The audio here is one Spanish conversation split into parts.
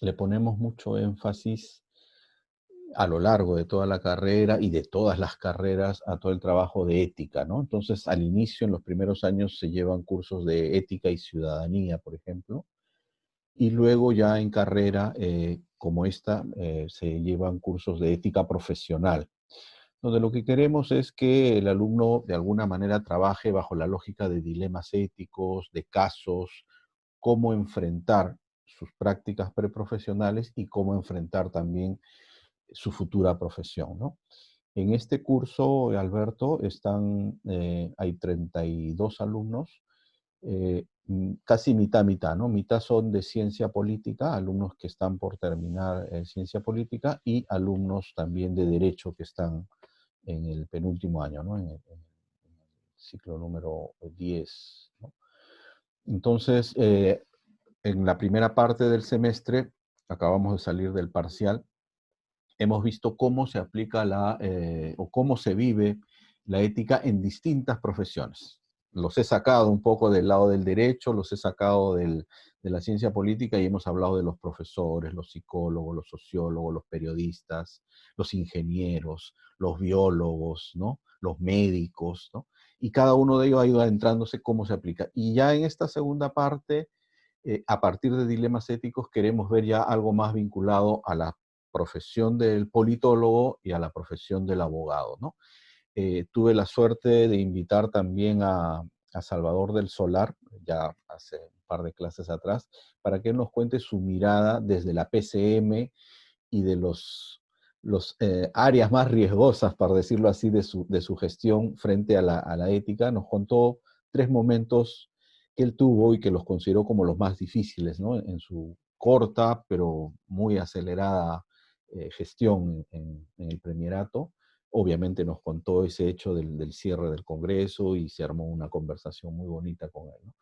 Le ponemos mucho énfasis a lo largo de toda la carrera y de todas las carreras a todo el trabajo de ética, ¿no? Entonces, al inicio, en los primeros años, se llevan cursos de ética y ciudadanía, por ejemplo, y luego ya en carrera, como esta, se llevan cursos de ética profesional, donde lo que queremos es que el alumno de alguna manera trabaje bajo la lógica de dilemas éticos, de casos, cómo enfrentar sus prácticas preprofesionales y cómo enfrentar también su futura profesión, ¿no? En este curso, Alberto, hay 32 alumnos, casi mitad, mitad, ¿no? Mitad son de ciencia política, alumnos que están por terminar ciencia política, y alumnos también de derecho que están en el penúltimo año, ¿no? En el ciclo número 10, ¿no? Entonces, en la primera parte del semestre, acabamos de salir del parcial, hemos visto cómo se aplica o cómo se vive la ética en distintas profesiones. Los he sacado un poco del lado del derecho, los he sacado de la ciencia política y hemos hablado de los profesores, los psicólogos, los sociólogos, los periodistas, los ingenieros, los biólogos, ¿no? Los médicos, ¿no? Y cada uno de ellos ha ido adentrándose cómo se aplica. Y ya en esta segunda parte, a partir de dilemas éticos, queremos ver ya algo más vinculado a la profesión del politólogo y a la profesión del abogado, ¿no? Tuve la suerte de invitar también a Salvador del Solar, ya hace un par de clases atrás, para que él nos cuente su mirada desde la PCM y de los áreas más riesgosas, para decirlo así, de su gestión frente a la ética. Nos contó 3 momentos que él tuvo y que los consideró como los más difíciles, ¿no? En su corta, pero muy acelerada gestión en el premierato. Obviamente nos contó ese hecho del cierre del Congreso y se armó una conversación muy bonita con él, ¿no?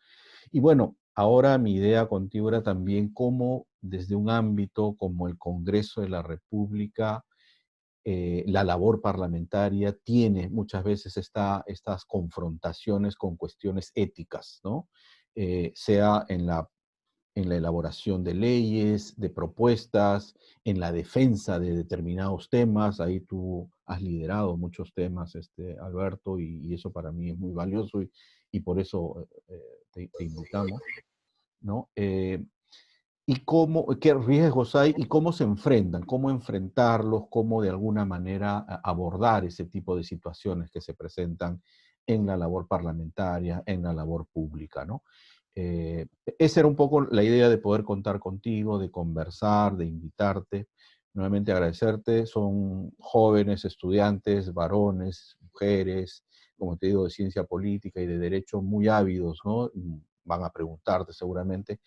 Y bueno, ahora mi idea contigo era también cómo desde un ámbito como el Congreso de la República, la labor parlamentaria tiene muchas veces estas confrontaciones con cuestiones éticas, ¿no? Sea en la elaboración de leyes, de propuestas, en la defensa de determinados temas. Ahí tú has liderado muchos temas, Alberto, y eso para mí es muy valioso y por eso te invitamos, ¿no? Y qué riesgos hay y cómo se enfrentan, cómo enfrentarlos, cómo de alguna manera abordar ese tipo de situaciones que se presentan en la labor parlamentaria, en la labor pública, ¿no? Eh, Esa era un poco la idea de poder contar contigo, de conversar, de invitarte. Nuevamente agradecerte, son jóvenes, estudiantes, varones, mujeres, como te digo, de ciencia política y de derecho, muy ávidos, ¿no? Van a preguntarte seguramente.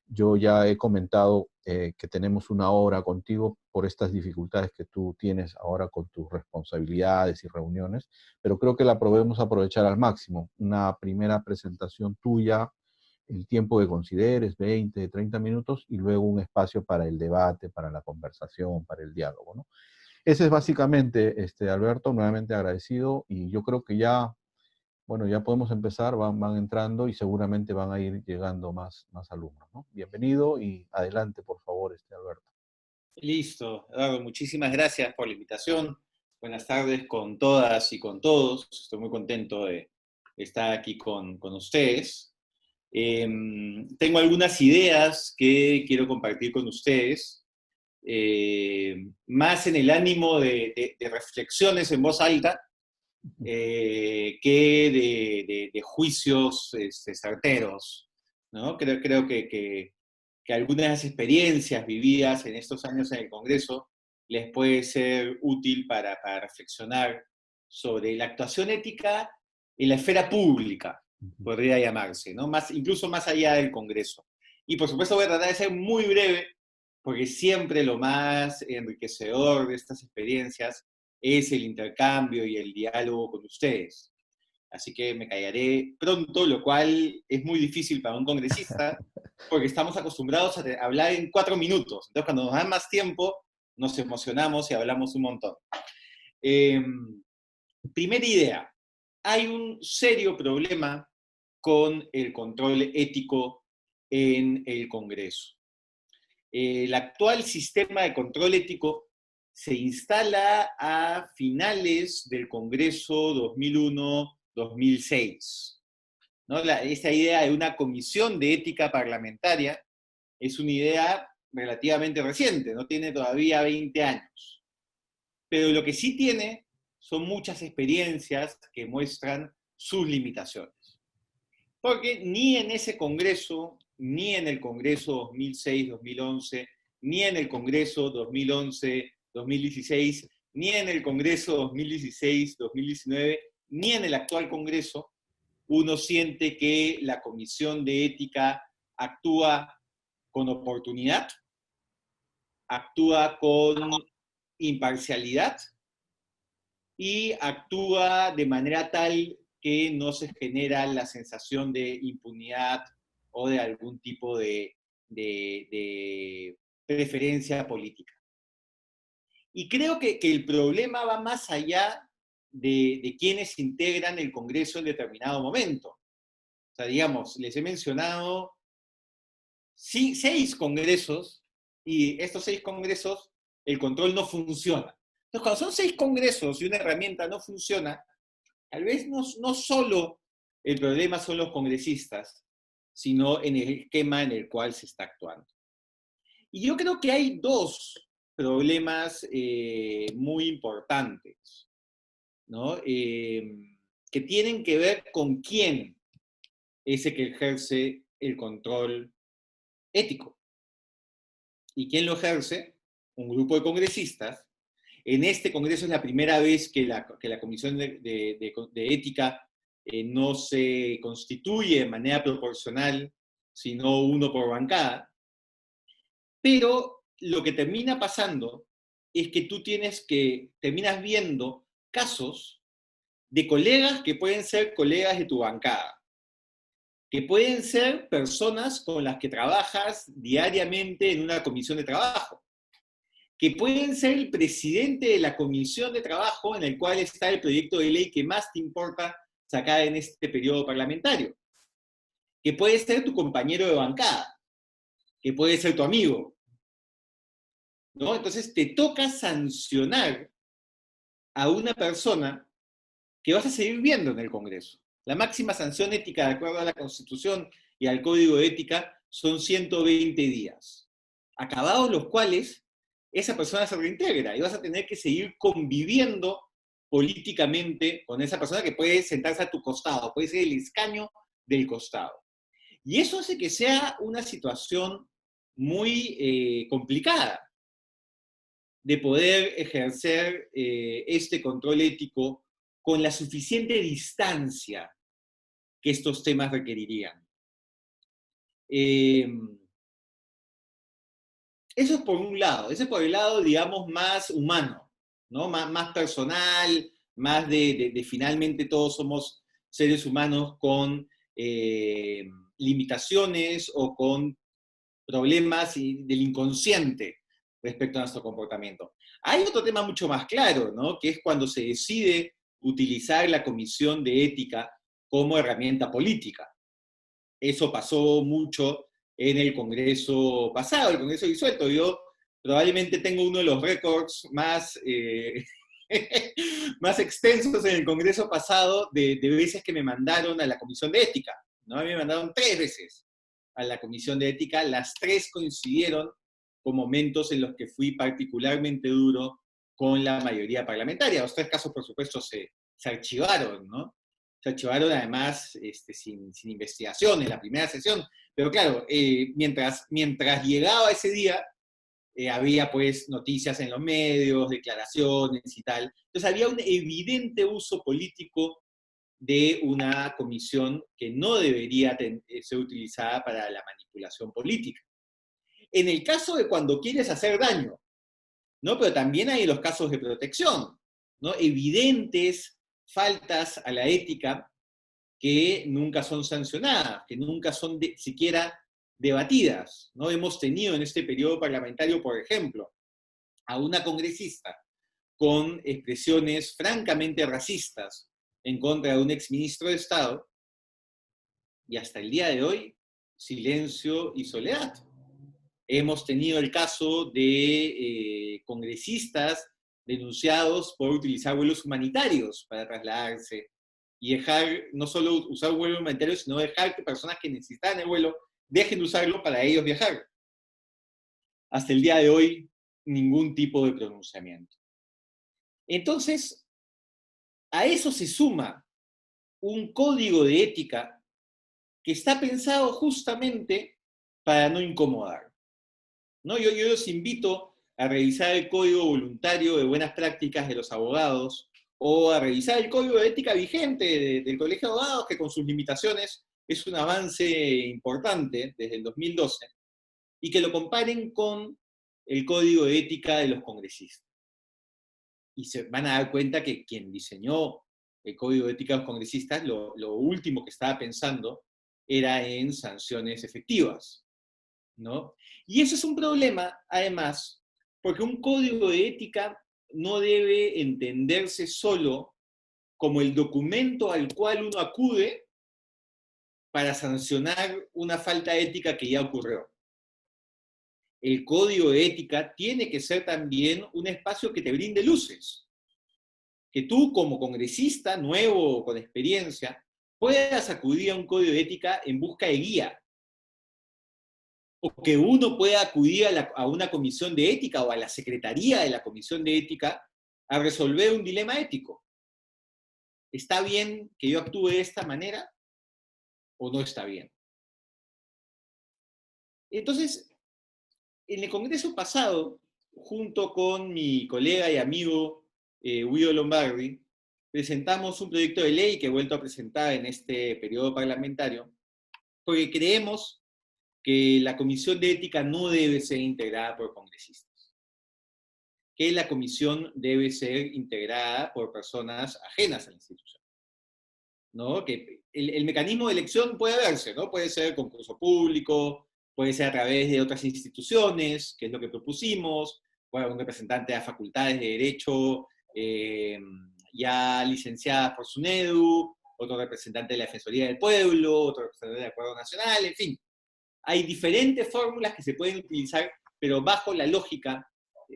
Yo ya he comentado que tenemos una hora contigo por estas dificultades que tú tienes ahora con tus responsabilidades y reuniones, pero creo que la podemos aprovechar al máximo. Una primera presentación tuya, el tiempo que consideres, 20, 30 minutos, y luego un espacio para el debate, para la conversación, para el diálogo, ¿no? Ese es básicamente, Alberto, nuevamente agradecido, y yo creo que ya, bueno, ya podemos empezar, van entrando y seguramente van a ir llegando más alumnos, ¿no? Bienvenido y adelante, por favor, Alberto. Listo, Eduardo, muchísimas gracias por la invitación. Buenas tardes con todas y con todos. Estoy muy contento de estar aquí con ustedes. Tengo algunas ideas que quiero compartir con ustedes, más en el ánimo de reflexiones en voz alta que de juicios certeros, ¿no? Creo que algunas experiencias vividas en estos años en el Congreso les puede ser útil para reflexionar sobre la actuación ética en la esfera pública, podría llamarse, ¿no? Incluso más allá del Congreso. Y por supuesto voy a tratar de ser muy breve, porque siempre lo más enriquecedor de estas experiencias es el intercambio y el diálogo con ustedes. Así que me callaré pronto, lo cual es muy difícil para un congresista, porque estamos acostumbrados a hablar en 4 minutos. Entonces, cuando nos dan más tiempo, nos emocionamos y hablamos un montón. Eh, Primera idea, hay un serio problema con el control ético en el Congreso. El actual sistema de control ético se instala a finales del Congreso 2001-2006. ¿No? Esta idea de una comisión de ética parlamentaria es una idea relativamente reciente, no tiene todavía 20 años. Pero lo que sí tiene son muchas experiencias que muestran sus limitaciones. Porque ni en ese Congreso, ni en el Congreso 2006-2011, ni en el Congreso 2011-2016, ni en el Congreso 2016-2019, ni en el actual Congreso, uno siente que la Comisión de Ética actúa con oportunidad, actúa con imparcialidad y actúa de manera tal que no se genera la sensación de impunidad o de algún tipo de preferencia política. Y creo que el problema va más allá de quienes integran el Congreso en determinado momento. O sea, digamos, les he mencionado 6 congresos, y estos 6 congresos, el control no funciona. Entonces, cuando son 6 congresos y una herramienta no funciona, tal vez no solo el problema son los congresistas, sino en el esquema en el cual se está actuando. Y yo creo que hay 2 problemas muy importantes, ¿no? Que tienen que ver con quién es el que ejerce el control ético. ¿Y quién lo ejerce? Un grupo de congresistas. En este Congreso es la primera vez que la Comisión de Ética no se constituye de manera proporcional, sino uno por bancada. Pero lo que termina pasando es que terminas viendo casos de colegas que pueden ser colegas de tu bancada, que pueden ser personas con las que trabajas diariamente en una comisión de trabajo, que pueden ser el presidente de la comisión de trabajo en el cual está el proyecto de ley que más te importa sacar en este periodo parlamentario, que puede ser tu compañero de bancada, que puede ser tu amigo, ¿no? Entonces te toca sancionar a una persona que vas a seguir viendo en el Congreso. La máxima sanción ética, de acuerdo a la Constitución y al Código de Ética, son 120 días, acabados los cuales esa persona se reintegra y vas a tener que seguir conviviendo políticamente con esa persona que puede sentarse a tu costado, puede ser el escaño del costado. Y eso hace que sea una situación muy complicada de poder ejercer este control ético con la suficiente distancia que estos temas requerirían. Eso es por un lado, ese es por el lado, digamos, más humano, ¿no? Más personal, más de finalmente todos somos seres humanos con limitaciones o con problemas del inconsciente respecto a nuestro comportamiento. Hay otro tema mucho más claro, ¿no? Que es cuando se decide utilizar la Comisión de Ética como herramienta política. Eso pasó mucho en el Congreso pasado, el Congreso disuelto. Yo probablemente tengo uno de los récords más, más extensos en el Congreso pasado de veces que me mandaron a la Comisión de Ética, ¿no? A mí me mandaron 3 veces a la Comisión de Ética, las 3 coincidieron con momentos en los que fui particularmente duro con la mayoría parlamentaria. Los 3 casos, por supuesto, se archivaron, ¿no? Se archivaron además sin investigación en la primera sesión, pero claro, mientras llegaba ese día, había pues noticias en los medios, declaraciones y tal. Entonces había un evidente uso político de una comisión que no debería ser utilizada para la manipulación política. En el caso de cuando quieres hacer daño, ¿no? Pero también hay los casos de protección, ¿no? Evidentes faltas a la ética que nunca son sancionadas, que nunca son siquiera debatidas, ¿no? Hemos tenido en este periodo parlamentario, por ejemplo, a una congresista con expresiones francamente racistas en contra de un exministro de Estado, y hasta el día de hoy, silencio y soledad. Hemos tenido el caso de congresistas denunciados por utilizar vuelos humanitarios para trasladarse y dejar, no solo usar vuelos humanitarios, sino dejar que personas que necesitan el vuelo dejen de usarlo para ellos viajar. Hasta el día de hoy, ningún tipo de pronunciamiento. Entonces, a eso se suma un código de ética que está pensado justamente para no incomodar, ¿no? Yo los invito a revisar el código voluntario de buenas prácticas de los abogados o a revisar el código de ética vigente del Colegio de Abogados, que con sus limitaciones es un avance importante desde el 2012, y que lo comparen con el código de ética de los congresistas. Y se van a dar cuenta que quien diseñó el código de ética de los congresistas, lo último que estaba pensando era en sanciones efectivas, ¿no? Y eso es un problema, además, porque un código de ética no debe entenderse solo como el documento al cual uno acude para sancionar una falta ética que ya ocurrió. El código de ética tiene que ser también un espacio que te brinde luces, que tú como congresista nuevo o con experiencia puedas acudir a un código de ética en busca de guía, o que uno pueda acudir a una comisión de ética o a la secretaría de la comisión de ética a resolver un dilema ético. ¿Está bien que yo actúe de esta manera o no está bien? Entonces, en el congreso pasado, junto con mi colega y amigo Guido Lombardi, presentamos un proyecto de ley que he vuelto a presentar en este periodo parlamentario, porque creemos que la comisión de ética no debe ser integrada por congresistas, que la comisión debe ser integrada por personas ajenas a la institución, ¿no? Que el mecanismo de elección puede verse, ¿no? Puede ser concurso público, puede ser a través de otras instituciones, que es lo que propusimos, puede haber un representante de las facultades de Derecho ya licenciadas por SUNEDU, otro representante de la Defensoría del Pueblo, otro representante del Acuerdo Nacional, en fin. Hay diferentes fórmulas que se pueden utilizar, pero bajo la lógica,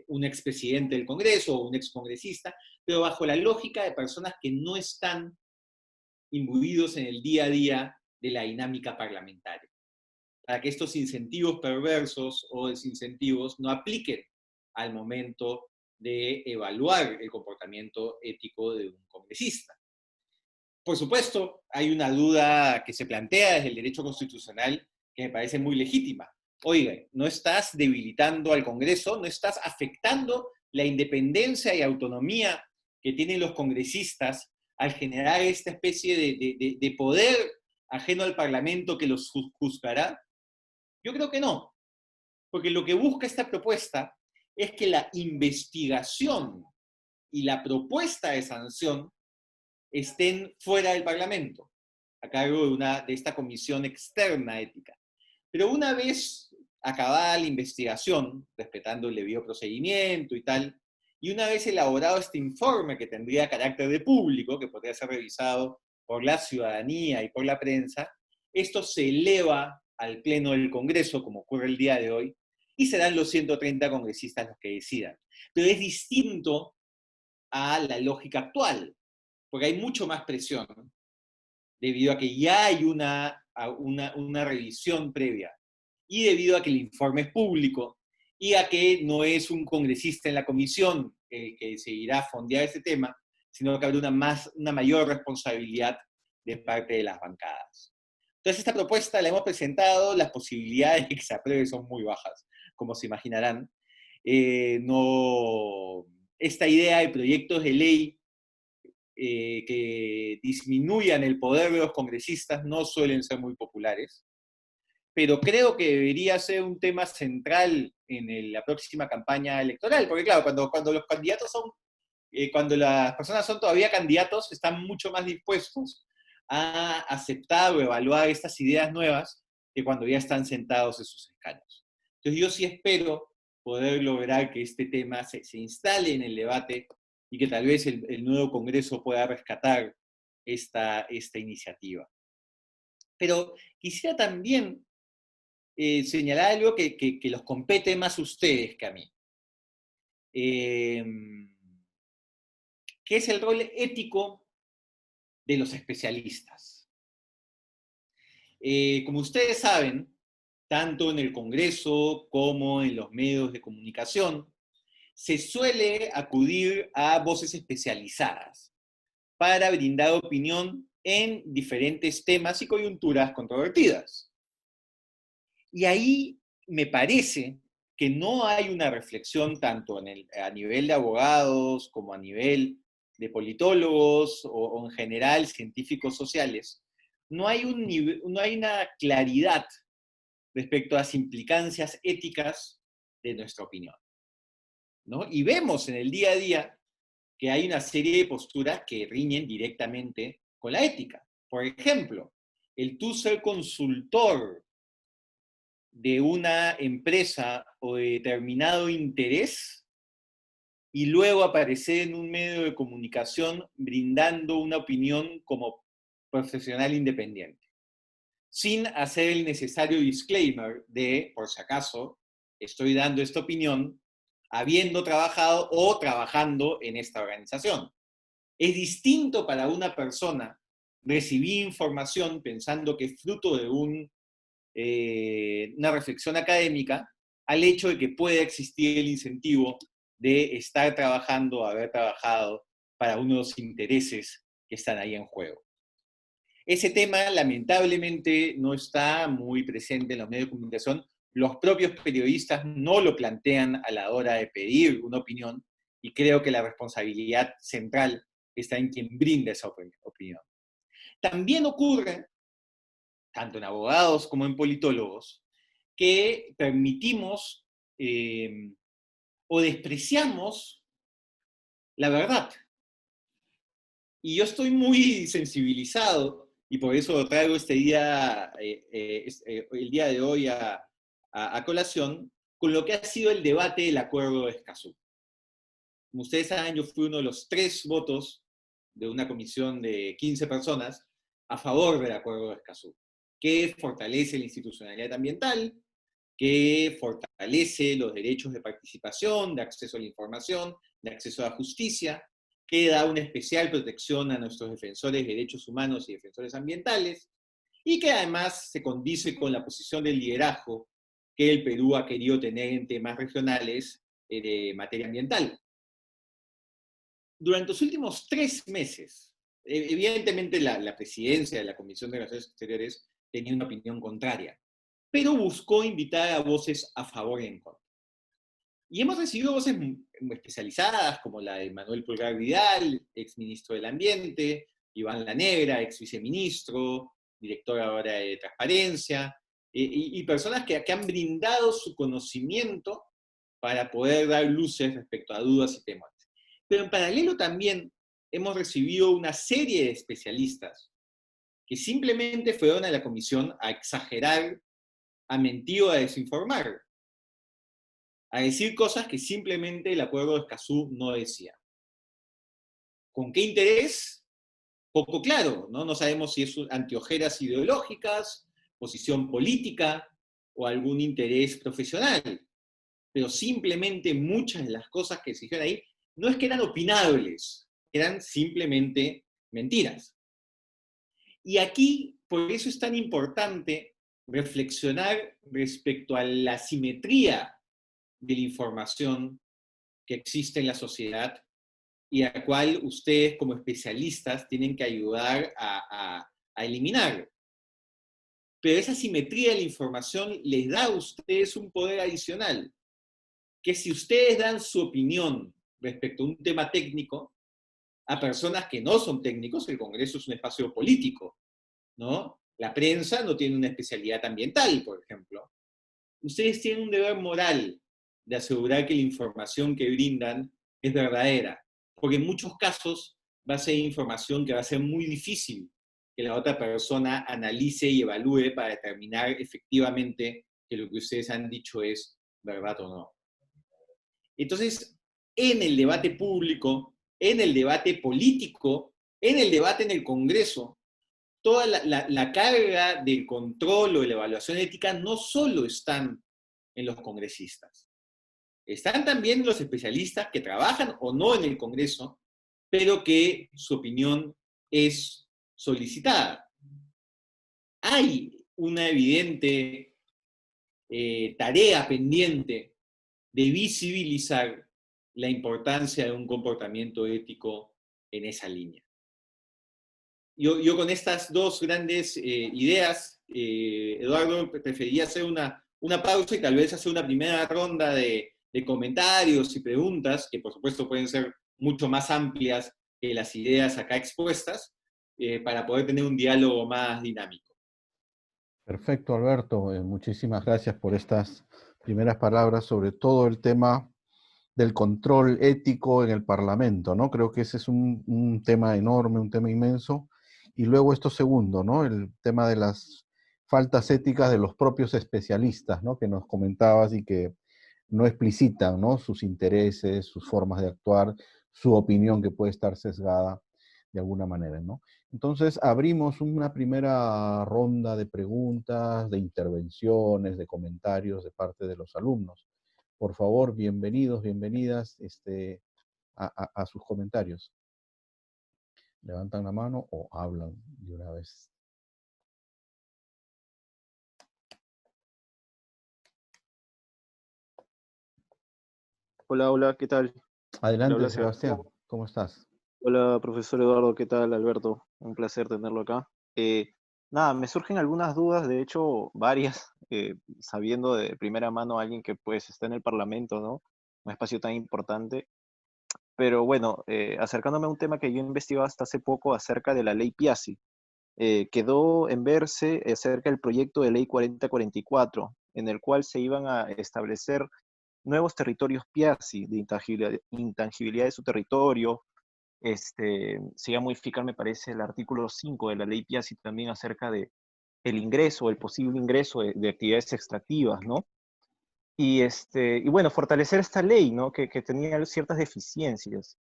un expresidente del Congreso o un excongresista, pero bajo la lógica de personas que no están imbuidos en el día a día de la dinámica parlamentaria, para que estos incentivos perversos o desincentivos no apliquen al momento de evaluar el comportamiento ético de un congresista. Por supuesto, hay una duda que se plantea desde el derecho constitucional que me parece muy legítima. Oiga, no estás debilitando al Congreso, no estás afectando la independencia y autonomía que tienen los congresistas al generar esta especie de poder ajeno al Parlamento que los juzgará. Yo creo que no, porque lo que busca esta propuesta es que la investigación y la propuesta de sanción estén fuera del Parlamento, a cargo de esta comisión externa ética. Pero una vez acabada la investigación, respetando el debido procedimiento y tal, y una vez elaborado este informe que tendría carácter de público, que podría ser revisado por la ciudadanía y por la prensa, esto se eleva al Pleno del Congreso, como ocurre el día de hoy, y serán los 130 congresistas los que decidan. Pero es distinto a la lógica actual, porque hay mucho más presión, debido a que ya hay una revisión previa, y debido a que el informe es público, y a que no es un congresista en la comisión que seguirá a fondear ese tema, sino que habrá una mayor responsabilidad de parte de las bancadas. Entonces esta propuesta la hemos presentado, las posibilidades de que se apruebe son muy bajas, como se imaginarán. Esta idea de proyectos de ley que disminuyan el poder de los congresistas no suelen ser muy populares, pero creo que debería ser un tema central en la próxima campaña electoral, porque claro, cuando los candidatos son, cuando las personas son todavía candidatos, están mucho más dispuestos a aceptar o evaluar estas ideas nuevas que cuando ya están sentados en sus escaños. Entonces yo sí espero poder lograr que este tema se instale en el debate y que tal vez el nuevo Congreso pueda rescatar esta iniciativa. Pero quisiera también señalar algo que los compete más a ustedes que a mí, que es el rol ético de los especialistas. Como ustedes saben, tanto en el Congreso como en los medios de comunicación, se suele acudir a voces especializadas para brindar opinión en diferentes temas y coyunturas controvertidas. Y ahí me parece que no hay una reflexión tanto a nivel de abogados como a nivel de politólogos o en general científicos sociales. No hay una claridad respecto a las implicancias éticas de nuestra opinión, ¿no? Y vemos en el día a día que hay una serie de posturas que riñen directamente con la ética. Por ejemplo, el tú ser consultor de una empresa o de determinado interés y luego aparecer en un medio de comunicación brindando una opinión como profesional independiente, sin hacer el necesario disclaimer de, por si acaso, estoy dando esta opinión habiendo trabajado o trabajando en esta organización. Es distinto para una persona recibir información pensando que es fruto de una reflexión académica al hecho de que pueda existir el incentivo de estar trabajando, haber trabajado para unos intereses que están ahí en juego. Ese tema, lamentablemente, no está muy presente en los medios de comunicación. Los propios periodistas no lo plantean a la hora de pedir una opinión y creo que la responsabilidad central está en quien brinda esa opinión. También ocurre, tanto en abogados como en politólogos, que permitimos o despreciamos la verdad. Y yo estoy muy sensibilizado, y por eso traigo el día de hoy a colación, con lo que ha sido el debate del Acuerdo de Escazú. Como ustedes saben, yo fui uno de los 3 votos de una comisión de 15 personas a favor del Acuerdo de Escazú, que fortalece la institucionalidad ambiental, que fortalece los derechos de participación, de acceso a la información, de acceso a la justicia, que da una especial protección a nuestros defensores de derechos humanos y defensores ambientales, y que además se condice con la posición del liderazgo que el Perú ha querido tener en temas regionales de materia ambiental. Durante los últimos 3 meses, evidentemente la presidencia de la Comisión de Relaciones Exteriores tenía una opinión contraria, pero buscó invitar a voces a favor y en contra. Y hemos recibido voces especializadas, como la de Manuel Pulgar Vidal, ex ministro del Ambiente, Iván La Negra, ex viceministro, director ahora de Transparencia, y personas que han brindado su conocimiento para poder dar luces respecto a dudas y temores. Pero en paralelo también hemos recibido una serie de especialistas que simplemente fueron a la comisión a exagerar, a mentir o a desinformar, a decir cosas que simplemente el Acuerdo de Escazú no decía. ¿Con qué interés? Poco claro, ¿no? No sabemos si es anteojeras ideológicas, posición política o algún interés profesional. Pero simplemente muchas de las cosas que se dijeron ahí no es que eran opinables, eran simplemente mentiras. Y aquí, por eso es tan importante reflexionar respecto a la simetría de la información que existe en la sociedad y a la cual ustedes como especialistas tienen que ayudar a eliminar. Pero esa simetría de la información les da a ustedes un poder adicional, que si ustedes dan su opinión respecto a un tema técnico a personas que no son técnicos, el Congreso es un espacio político, ¿no? La prensa no tiene una especialidad ambiental, por ejemplo. Ustedes tienen un deber moral de asegurar que la información que brindan es verdadera, porque en muchos casos va a ser información que va a ser muy difícil que la otra persona analice y evalúe para determinar efectivamente que lo que ustedes han dicho es verdad o no. Entonces, en el debate público, en el debate político, en el debate en el Congreso, toda la carga del control o de la evaluación ética no solo están en los congresistas, están también los especialistas que trabajan o no en el Congreso, pero que su opinión es solicitada. Hay una evidente tarea pendiente de visibilizar la importancia de un comportamiento ético en esa línea. Yo con estas dos grandes ideas, Eduardo, preferiría hacer una pausa y tal vez hacer una primera ronda de comentarios y preguntas, que por supuesto pueden ser mucho más amplias que las ideas acá expuestas, para poder tener un diálogo más dinámico. Perfecto, Alberto. Muchísimas gracias por estas primeras palabras sobre todo el tema del control ético en el Parlamento, ¿no? Creo que ese es un tema enorme, un tema inmenso. Y luego esto segundo, ¿no? El tema de las faltas éticas de los propios especialistas, ¿no? Que nos comentabas y que no explicitan, ¿no? Sus intereses, sus formas de actuar, su opinión que puede estar sesgada de alguna manera, ¿no? Entonces abrimos una primera ronda de preguntas, de intervenciones, de comentarios de parte de los alumnos. Por favor, bienvenidos, bienvenidas a sus comentarios. Levantan la mano o hablan de una vez. Hola, hola, ¿qué tal? Le Adelante, habla Sebastián, Sebastián. ¿cómo estás? Hola, profesor Eduardo, ¿qué tal, Alberto? Un placer tenerlo acá. Nada, me surgen algunas dudas, de hecho, varias, sabiendo de primera mano a alguien que pues está en el Parlamento, ¿no? Un espacio tan importante. Pero bueno, acercándome a un tema que yo investigaba hasta hace poco acerca de la ley Piazzi, quedó en verse acerca del proyecto de ley 4044, en el cual se iban a establecer nuevos territorios Piazzi, de intangibilidad de su territorio. Se iba a modificar, me parece, el artículo 5 de la ley Piazzi también acerca de el ingreso, el posible ingreso de actividades extractivas, ¿no? Y bueno, fortalecer esta ley, ¿no? Que tenía ciertas deficiencias.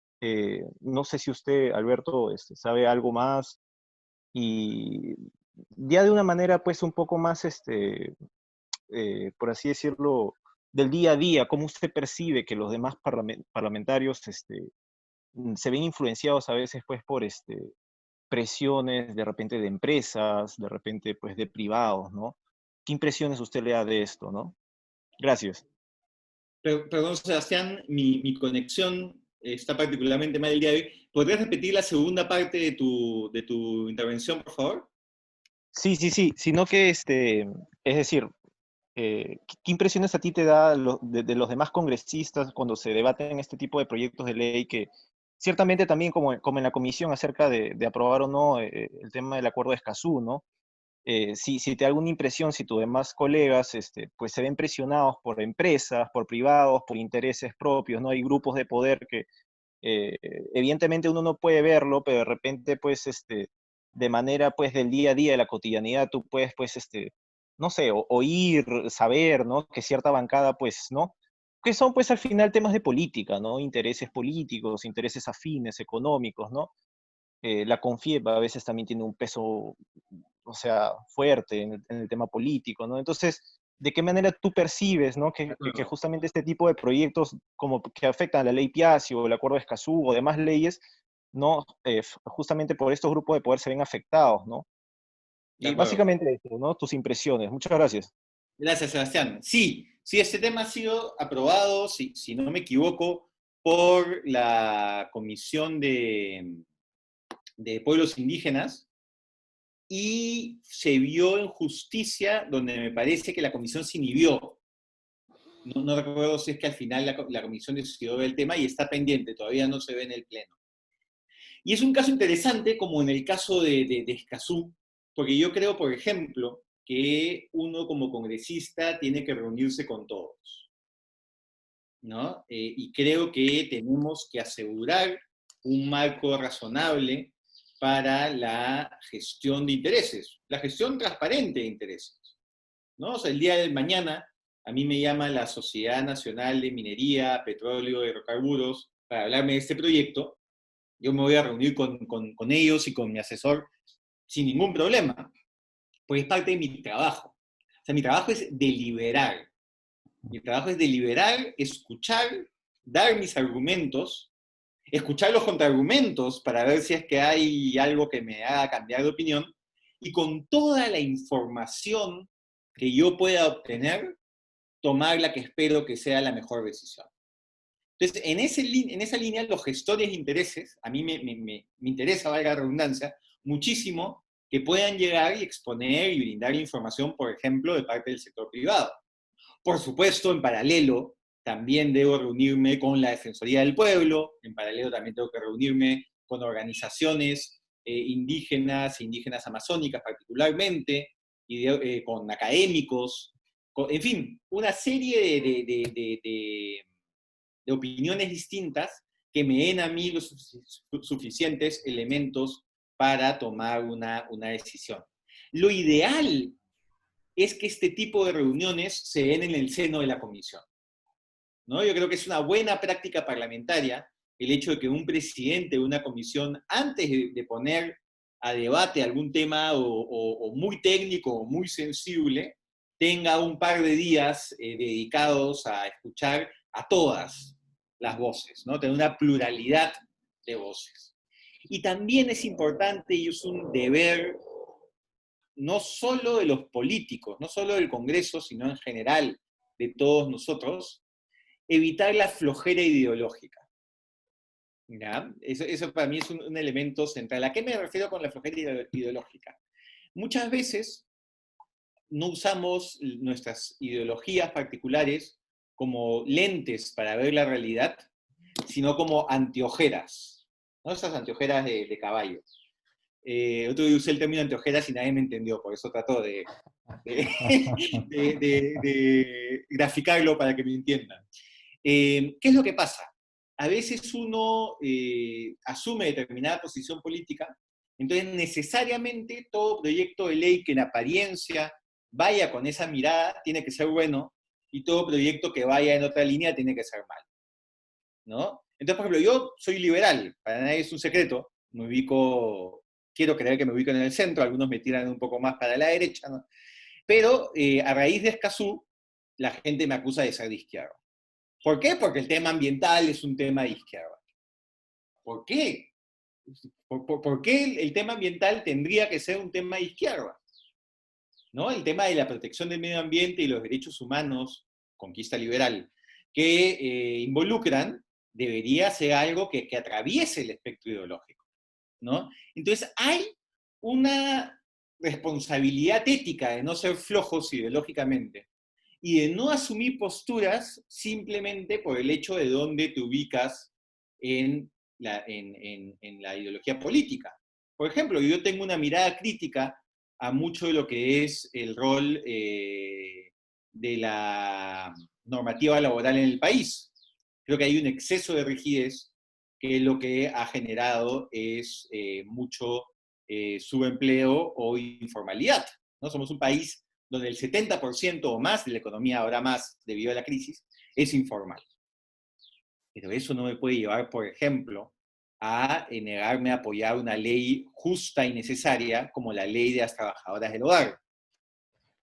No sé si usted, Alberto, sabe algo más y ya de una manera, pues, un poco más, por así decirlo, del día a día, cómo usted percibe que los demás parlamentarios se ven influenciados a veces pues por presiones de repente de empresas, de repente pues de privados, ¿no? ¿Qué impresiones usted le da de esto, no? Gracias. Perdón, Sebastián, mi conexión está particularmente mal el día de hoy. ¿Podrías repetir la segunda parte de tu intervención, por favor? Sí, sino que es decir, ¿qué impresiones a ti te da de los demás congresistas cuando se debaten este tipo de proyectos de ley que ciertamente también como en la comisión acerca de aprobar o no el tema del acuerdo de Escazú, ¿no? Si te da alguna impresión, si tus demás colegas pues se ven presionados por empresas, por privados, por intereses propios, ¿no? Hay grupos de poder que eh, evidentemente uno no puede verlo, pero de repente pues de manera pues del día a día, de la cotidianidad, tú puedes pues no sé, oír, saber, ¿no? Que cierta bancada pues, ¿no? Que son pues al final temas de política, ¿no? Intereses políticos, intereses afines, económicos, ¿no? La CONFIEP a veces también tiene un peso, o sea, fuerte en el tema político, ¿no? Entonces, ¿de qué manera tú percibes, ¿no? Que justamente este tipo de proyectos como que afectan a la ley Piazzi o el acuerdo de Escazú o demás leyes, ¿no? Justamente por estos grupos de poder se ven afectados, ¿no? De Y acuerdo. básicamente eso, ¿no? Tus impresiones. Muchas gracias. Gracias, Sebastián. Sí, sí, este tema ha sido aprobado, si no me equivoco, por la Comisión de Pueblos Indígenas y se vio en justicia donde me parece que la comisión se inhibió. No recuerdo si es que al final la comisión decidió ver el tema y está pendiente, todavía no se ve en el pleno. Y es un caso interesante como en el caso de Escazú, porque yo creo, por ejemplo, que uno como congresista tiene que reunirse con todos, ¿no? Y creo que tenemos que asegurar un marco razonable para la gestión de intereses, la gestión transparente de intereses, ¿no? O sea, el día de mañana a mí me llama la Sociedad Nacional de Minería, Petróleo y Hidrocarburos para hablarme de este proyecto, yo me voy a reunir con ellos y con mi asesor sin ningún problema, porque es parte de mi trabajo. O sea, mi trabajo es deliberar. Mi trabajo es deliberar, escuchar, dar mis argumentos, escuchar los contraargumentos para ver si es que hay algo que me haga cambiar de opinión, y con toda la información que yo pueda obtener, tomar la que espero que sea la mejor decisión. Entonces, en esa línea, los gestores de intereses, a mí me interesa, valga la redundancia, muchísimo que puedan llegar y exponer y brindar información, por ejemplo, de parte del sector privado. Por supuesto, en paralelo, también debo reunirme con la Defensoría del Pueblo, en paralelo también tengo que reunirme con organizaciones indígenas amazónicas particularmente, y con académicos, en fin, una serie de opiniones distintas que me den a mí los suficientes elementos para tomar una decisión. Lo ideal es que este tipo de reuniones se den en el seno de la comisión, ¿no? Yo creo que es una buena práctica parlamentaria el hecho de que un presidente de una comisión, antes de poner a debate algún tema o muy técnico o muy sensible, tenga un par de días dedicados a escuchar a todas las voces, ¿no? Tener una pluralidad de voces. Y también es importante y es un deber no solo de los políticos, no solo del Congreso, sino en general de todos nosotros, evitar la flojera ideológica. ¿Ya? Eso para mí es un elemento central. ¿A qué me refiero con la flojera ideológica? Muchas veces no usamos nuestras ideologías particulares como lentes para ver la realidad, sino como anteojeras, ¿no? Esas anteojeras de caballo. Otro día usé el término anteojeras y nadie me entendió, por eso trato de graficarlo para que me entiendan. ¿Qué es lo que pasa? A veces uno asume determinada posición política, entonces necesariamente todo proyecto de ley que en apariencia vaya con esa mirada tiene que ser bueno, y todo proyecto que vaya en otra línea tiene que ser malo, ¿no? Entonces, por ejemplo, yo soy liberal, para nadie es un secreto, quiero creer que me ubico en el centro, algunos me tiran un poco más para la derecha, ¿no? Pero a raíz de Escazú, la gente me acusa de ser de izquierda. ¿Por qué? Porque el tema ambiental es un tema de izquierda. ¿Por qué? ¿Por qué el tema ambiental tendría que ser un tema de izquierda? ¿No? El tema de la protección del medio ambiente y los derechos humanos, conquista liberal, que involucran, debería ser algo que atraviese el espectro ideológico, ¿no? Entonces hay una responsabilidad ética de no ser flojos ideológicamente y de no asumir posturas simplemente por el hecho de dónde te ubicas en la ideología política. Por ejemplo, yo tengo una mirada crítica a mucho de lo que es el rol de la normativa laboral en el país. Creo que hay un exceso de rigidez que lo que ha generado es mucho subempleo o informalidad, ¿no? Somos un país donde el 70% o más de la economía, ahora más debido a la crisis, es informal. Pero eso no me puede llevar, por ejemplo, a negarme a apoyar una ley justa y necesaria como la ley de las trabajadoras del hogar.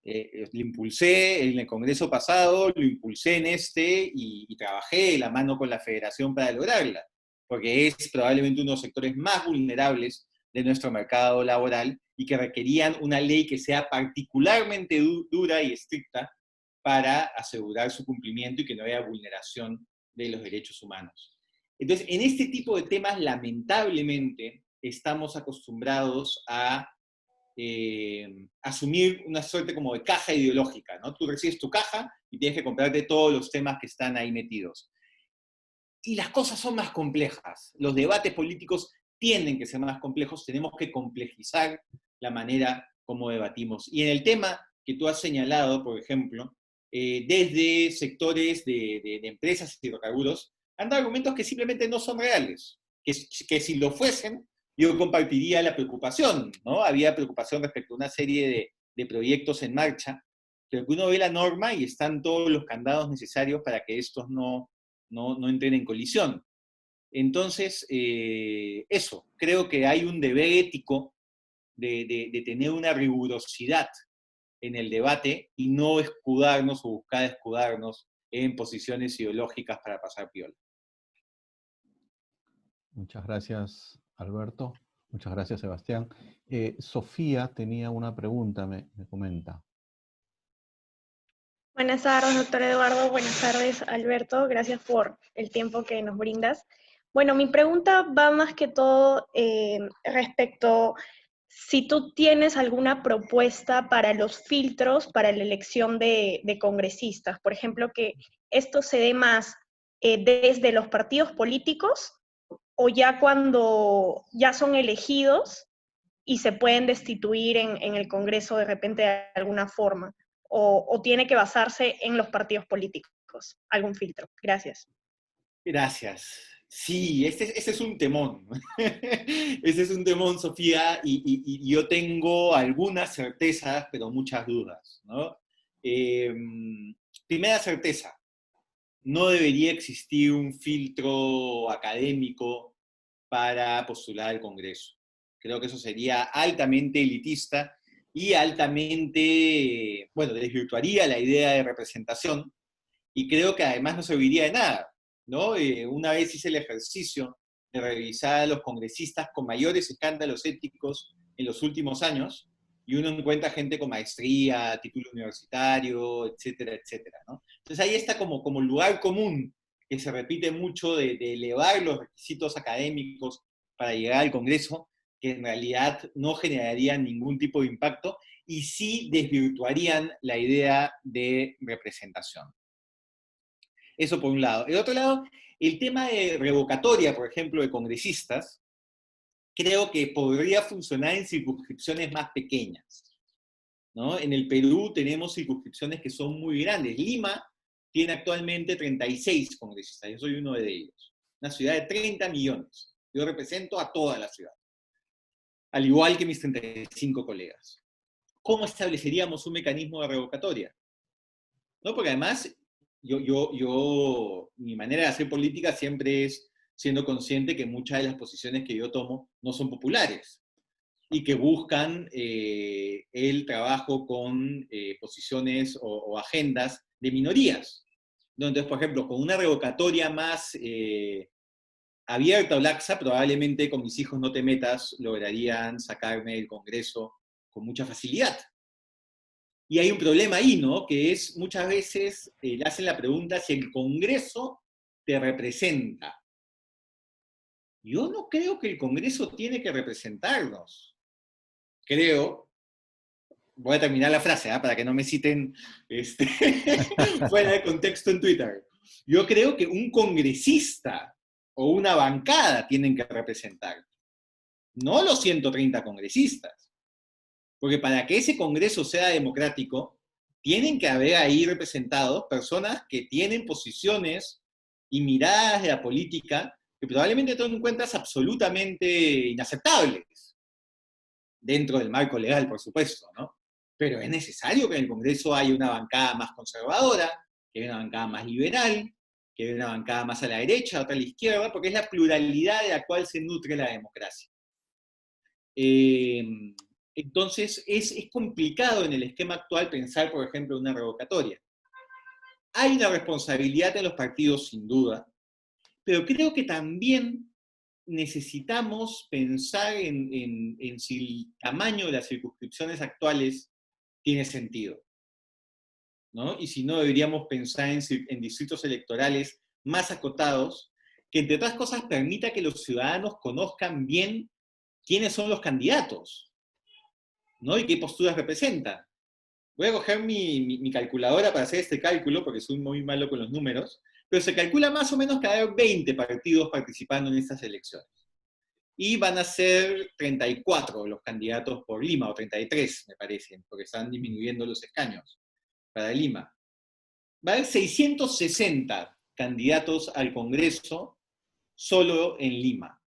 Lo impulsé en el Congreso pasado, lo impulsé en este y trabajé de la mano con la Federación para lograrla, porque es probablemente uno de los sectores más vulnerables de nuestro mercado laboral y que requerían una ley que sea particularmente dura y estricta para asegurar su cumplimiento y que no haya vulneración de los derechos humanos. Entonces, en este tipo de temas, lamentablemente, estamos acostumbrados a asumir una suerte como de caja ideológica, ¿no? Tú recibes tu caja y tienes que comprarte todos los temas que están ahí metidos. Y las cosas son más complejas. Los debates políticos tienen que ser más complejos, tenemos que complejizar la manera como debatimos. Y en el tema que tú has señalado, por ejemplo, desde sectores de empresas y hidrocarburos, han dado argumentos que simplemente no son reales, que si lo fuesen, yo compartiría la preocupación, ¿no? Había preocupación respecto a una serie de proyectos en marcha pero que uno ve la norma y están todos los candados necesarios para que estos no entren en colisión. Entonces, eso, creo que hay un deber ético de tener una rigurosidad en el debate y no escudarnos o buscar escudarnos en posiciones ideológicas para pasar piola. Muchas gracias, Alberto. Muchas gracias, Sebastián. Sofía tenía una pregunta, me comenta. Buenas tardes, doctor Eduardo. Buenas tardes, Alberto. Gracias por el tiempo que nos brindas. Bueno, mi pregunta va más que todo respecto si tú tienes alguna propuesta para los filtros para la elección de congresistas. Por ejemplo, que esto se dé más desde los partidos políticos o ya cuando ya son elegidos y se pueden destituir en el Congreso de repente de alguna forma, o tiene que basarse en los partidos políticos, algún filtro. Gracias. Gracias. Sí, ese es un temón. Ese es un temón, Sofía, y yo tengo algunas certezas, pero muchas dudas, ¿no? Primera certeza, no debería existir un filtro académico para postular al Congreso. Creo que eso sería altamente elitista y altamente, bueno, desvirtuaría la idea de representación y creo que además no serviría de nada, ¿no? Una vez hice el ejercicio de revisar a los congresistas con mayores escándalos éticos en los últimos años y uno encuentra gente con maestría, título universitario, etcétera, etcétera, ¿no? Entonces ahí está como lugar común que se repite mucho de elevar los requisitos académicos para llegar al Congreso, que en realidad no generarían ningún tipo de impacto y sí desvirtuarían la idea de representación. Eso por un lado. El otro lado, el tema de revocatoria, por ejemplo, de congresistas, creo que podría funcionar en circunscripciones más pequeñas, ¿no? En el Perú tenemos circunscripciones que son muy grandes. Lima tiene actualmente 36 congresistas, yo soy uno de ellos. Una ciudad de 30 millones. Yo represento a toda la ciudad, al igual que mis 35 colegas. ¿Cómo estableceríamos un mecanismo de revocatoria? ¿No? Porque además, mi manera de hacer política siempre es siendo consciente que muchas de las posiciones que yo tomo no son populares y que buscan el trabajo con posiciones o agendas de minorías. Entonces, por ejemplo, con una revocatoria más abierta o laxa, probablemente con mis hijos no te metas lograrían sacarme del Congreso con mucha facilidad. Y hay un problema ahí, ¿no? Que es muchas veces le hacen la pregunta si el Congreso te representa. Yo no creo que el Congreso tiene que representarnos. Creo, voy a terminar la frase, para que no me citen fuera de contexto en Twitter. Yo creo que un congresista o una bancada tienen que representar, no los 130 congresistas. Porque para que ese Congreso sea democrático, tienen que haber ahí representados personas que tienen posiciones y miradas de la política que probablemente tú encuentras absolutamente inaceptables, dentro del marco legal, por supuesto, ¿no? Pero es necesario que en el Congreso haya una bancada más conservadora, que haya una bancada más liberal, que haya una bancada más a la derecha, otra a la izquierda, porque es la pluralidad de la cual se nutre la democracia. Entonces, es complicado en el esquema actual pensar, por ejemplo, en una revocatoria. Hay una responsabilidad de los partidos, sin duda, pero creo que también necesitamos pensar en si el tamaño de las circunscripciones actuales tiene sentido, ¿no? Y si no, deberíamos pensar en distritos electorales más acotados, que entre otras cosas permita que los ciudadanos conozcan bien quiénes son los candidatos, ¿no? Y qué posturas representan. Voy a coger mi calculadora para hacer este cálculo, porque soy muy malo con los números, pero se calcula más o menos que hay 20 partidos participando en estas elecciones. Y van a ser 34 los candidatos por Lima, o 33, me parece, porque están disminuyendo los escaños para Lima. Va a haber 660 candidatos al Congreso solo en Lima.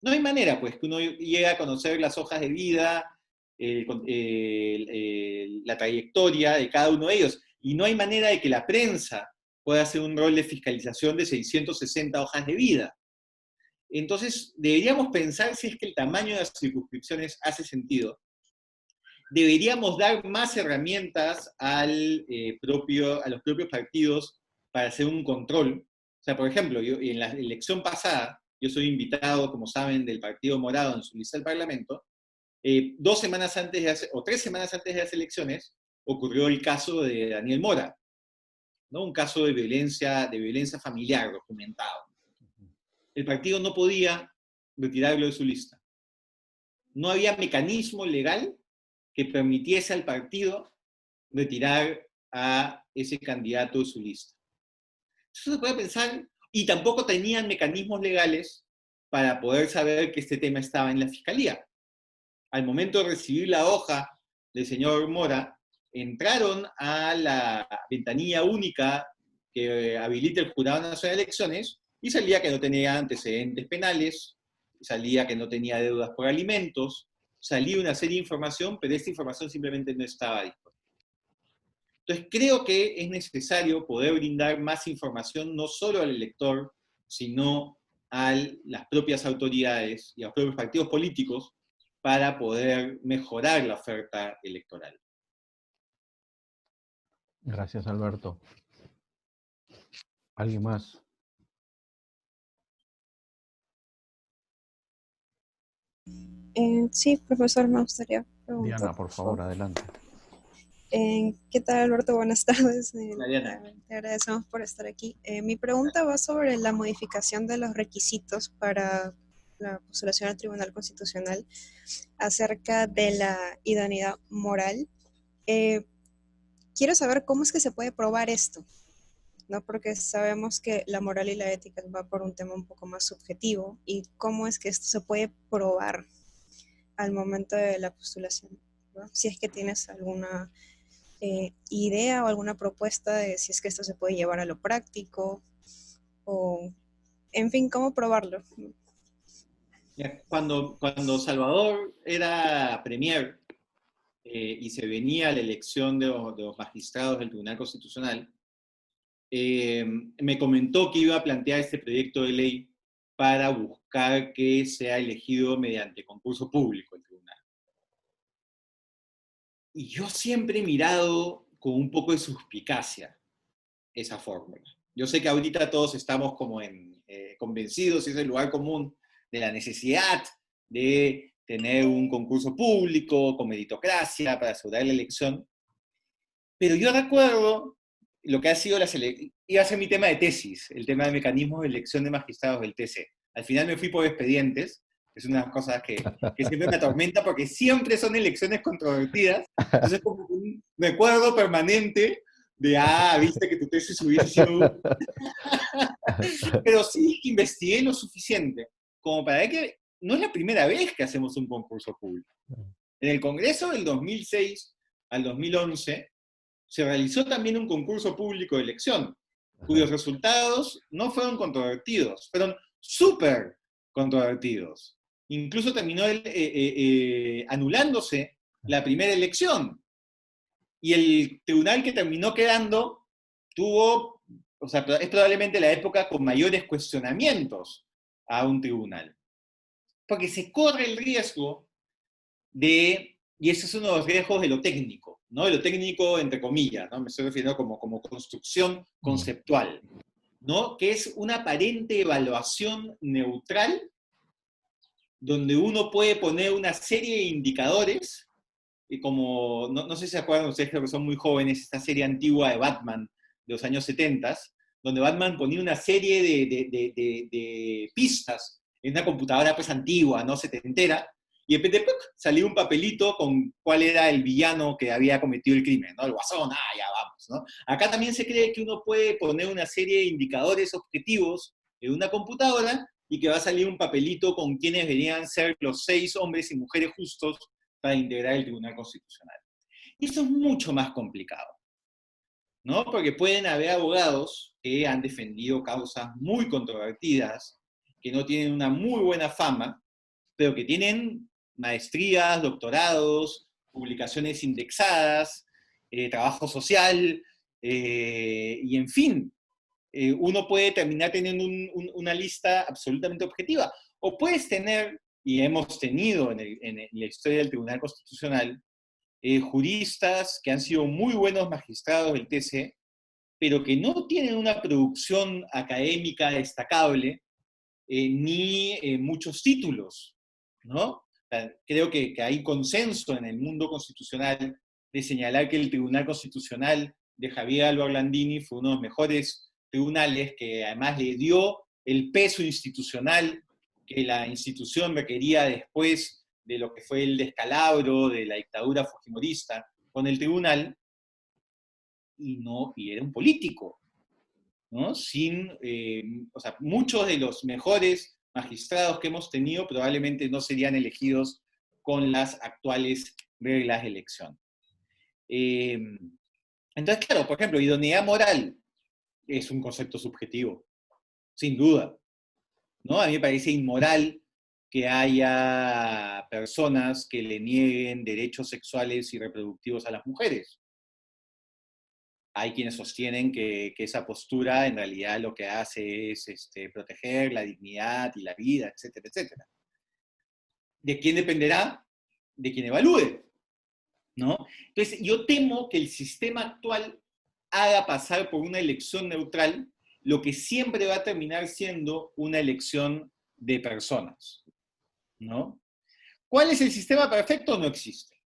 No hay manera, pues, que uno llegue a conocer las hojas de vida, la trayectoria de cada uno de ellos. Y no hay manera de que la prensa pueda hacer un rol de fiscalización de 660 hojas de vida. Entonces, deberíamos pensar si es que el tamaño de las circunscripciones hace sentido. Deberíamos dar más herramientas a los propios partidos para hacer un control. O sea, por ejemplo, yo, en la elección pasada, yo soy invitado, como saben, del Partido Morado en su lista del Parlamento. 2 semanas antes o 3 semanas antes de las elecciones, ocurrió el caso de Daniel Mora, ¿no? Un caso de violencia familiar documentado. El partido no podía retirarlo de su lista. No había mecanismo legal que permitiese al partido retirar a ese candidato de su lista. Eso se puede pensar, y tampoco tenían mecanismos legales para poder saber que este tema estaba en la fiscalía. Al momento de recibir la hoja del señor Mora, entraron a la ventanilla única que habilita el Jurado Nacional de Elecciones y salía que no tenía antecedentes penales, salía que no tenía deudas por alimentos, salía una serie de información, pero esta información simplemente no estaba disponible. Entonces creo que es necesario poder brindar más información no solo al elector, sino a las propias autoridades y a los propios partidos políticos para poder mejorar la oferta electoral. Gracias, Alberto. ¿Alguien más? Sí, profesor, me gustaría preguntar. Diana, por favor, adelante. ¿Qué tal, Alberto? Buenas tardes. Diana. Te agradecemos por estar aquí. Mi pregunta va sobre la modificación de los requisitos para la postulación al Tribunal Constitucional acerca de la idoneidad moral. Quiero saber cómo es que se puede probar esto, ¿no? Porque sabemos que la moral y la ética va por un tema un poco más subjetivo, y cómo es que esto se puede probar al momento de la postulación, ¿no? Si es que tienes alguna idea o alguna propuesta de si es que esto se puede llevar a lo práctico, o en fin, cómo probarlo. Cuando Salvador era premier y se venía la elección de los magistrados del Tribunal Constitucional, me comentó que iba a plantear este proyecto de ley para buscar que sea elegido mediante concurso público el tribunal. Y yo siempre he mirado con un poco de suspicacia esa fórmula. Yo sé que ahorita todos estamos como convencidos, es el lugar común, de la necesidad de tener un concurso público con meritocracia para asegurar la elección. Pero yo recuerdo lo que ha sido iba a ser mi tema de tesis, el tema de mecanismos de elección de magistrados del TC. Al final me fui por expedientes, es una de las cosas que siempre me atormenta porque siempre son elecciones controvertidas, entonces como un recuerdo permanente de, viste que tu tesis hubiese sido... Pero sí investigué lo suficiente como para ver que no es la primera vez que hacemos un concurso público. En el Congreso del 2006 al 2011 se realizó también un concurso público de elección, cuyos resultados no fueron controvertidos, fueron súper controvertidos. Incluso terminó anulándose la primera elección. Y el tribunal que terminó quedando es probablemente la época con mayores cuestionamientos a un tribunal. Porque se corre el riesgo y ese es uno de los riesgos de lo técnico, ¿no? De lo técnico, entre comillas, ¿no? Me estoy refiriendo como construcción conceptual, ¿no? Que es una aparente evaluación neutral donde uno puede poner una serie de indicadores, y como, no sé si se acuerdan ustedes, creo que son muy jóvenes, esta serie antigua de Batman de los años 70, donde Batman ponía una serie de pistas en una computadora pues antigua, ¿no? Setentera, y de repente salía un papelito con cuál era el villano que había cometido el crimen, ¿no? El guasón, ya vamos, ¿no? Acá también se cree que uno puede poner una serie de indicadores objetivos en una computadora y que va a salir un papelito con quienes deberían ser los 6 hombres y mujeres justos para integrar el Tribunal Constitucional. Y esto es mucho más complicado, ¿no? Porque pueden haber abogados que han defendido causas muy controvertidas, que no tienen una muy buena fama, pero que tienen maestrías, doctorados, publicaciones indexadas, trabajo social, y en fin, uno puede terminar teniendo una lista absolutamente objetiva. O puedes tener, y hemos tenido en la historia del Tribunal Constitucional, juristas que han sido muy buenos magistrados del TC, pero que no tienen una producción académica destacable, ni muchos títulos, ¿no? O sea, creo que hay consenso en el mundo constitucional de señalar que el Tribunal Constitucional de Javier Álvaro Landini fue uno de los mejores tribunales, que además le dio el peso institucional que la institución requería después de lo que fue el descalabro de la dictadura fujimorista con el tribunal, y era un político, ¿no? O sea, muchos de los mejores magistrados que hemos tenido probablemente no serían elegidos con las actuales reglas de elección. Entonces, claro, por ejemplo, idoneidad moral es un concepto subjetivo, sin duda, ¿no? A mí me parece inmoral que haya personas que le nieguen derechos sexuales y reproductivos a las mujeres. Hay quienes sostienen que esa postura en realidad lo que hace es proteger la dignidad y la vida, etcétera, etcétera. ¿De quién dependerá? De quien evalúe, ¿no? Entonces, yo temo que el sistema actual haga pasar por una elección neutral lo que siempre va a terminar siendo una elección de personas, ¿no? ¿Cuál es el sistema perfecto? No existe,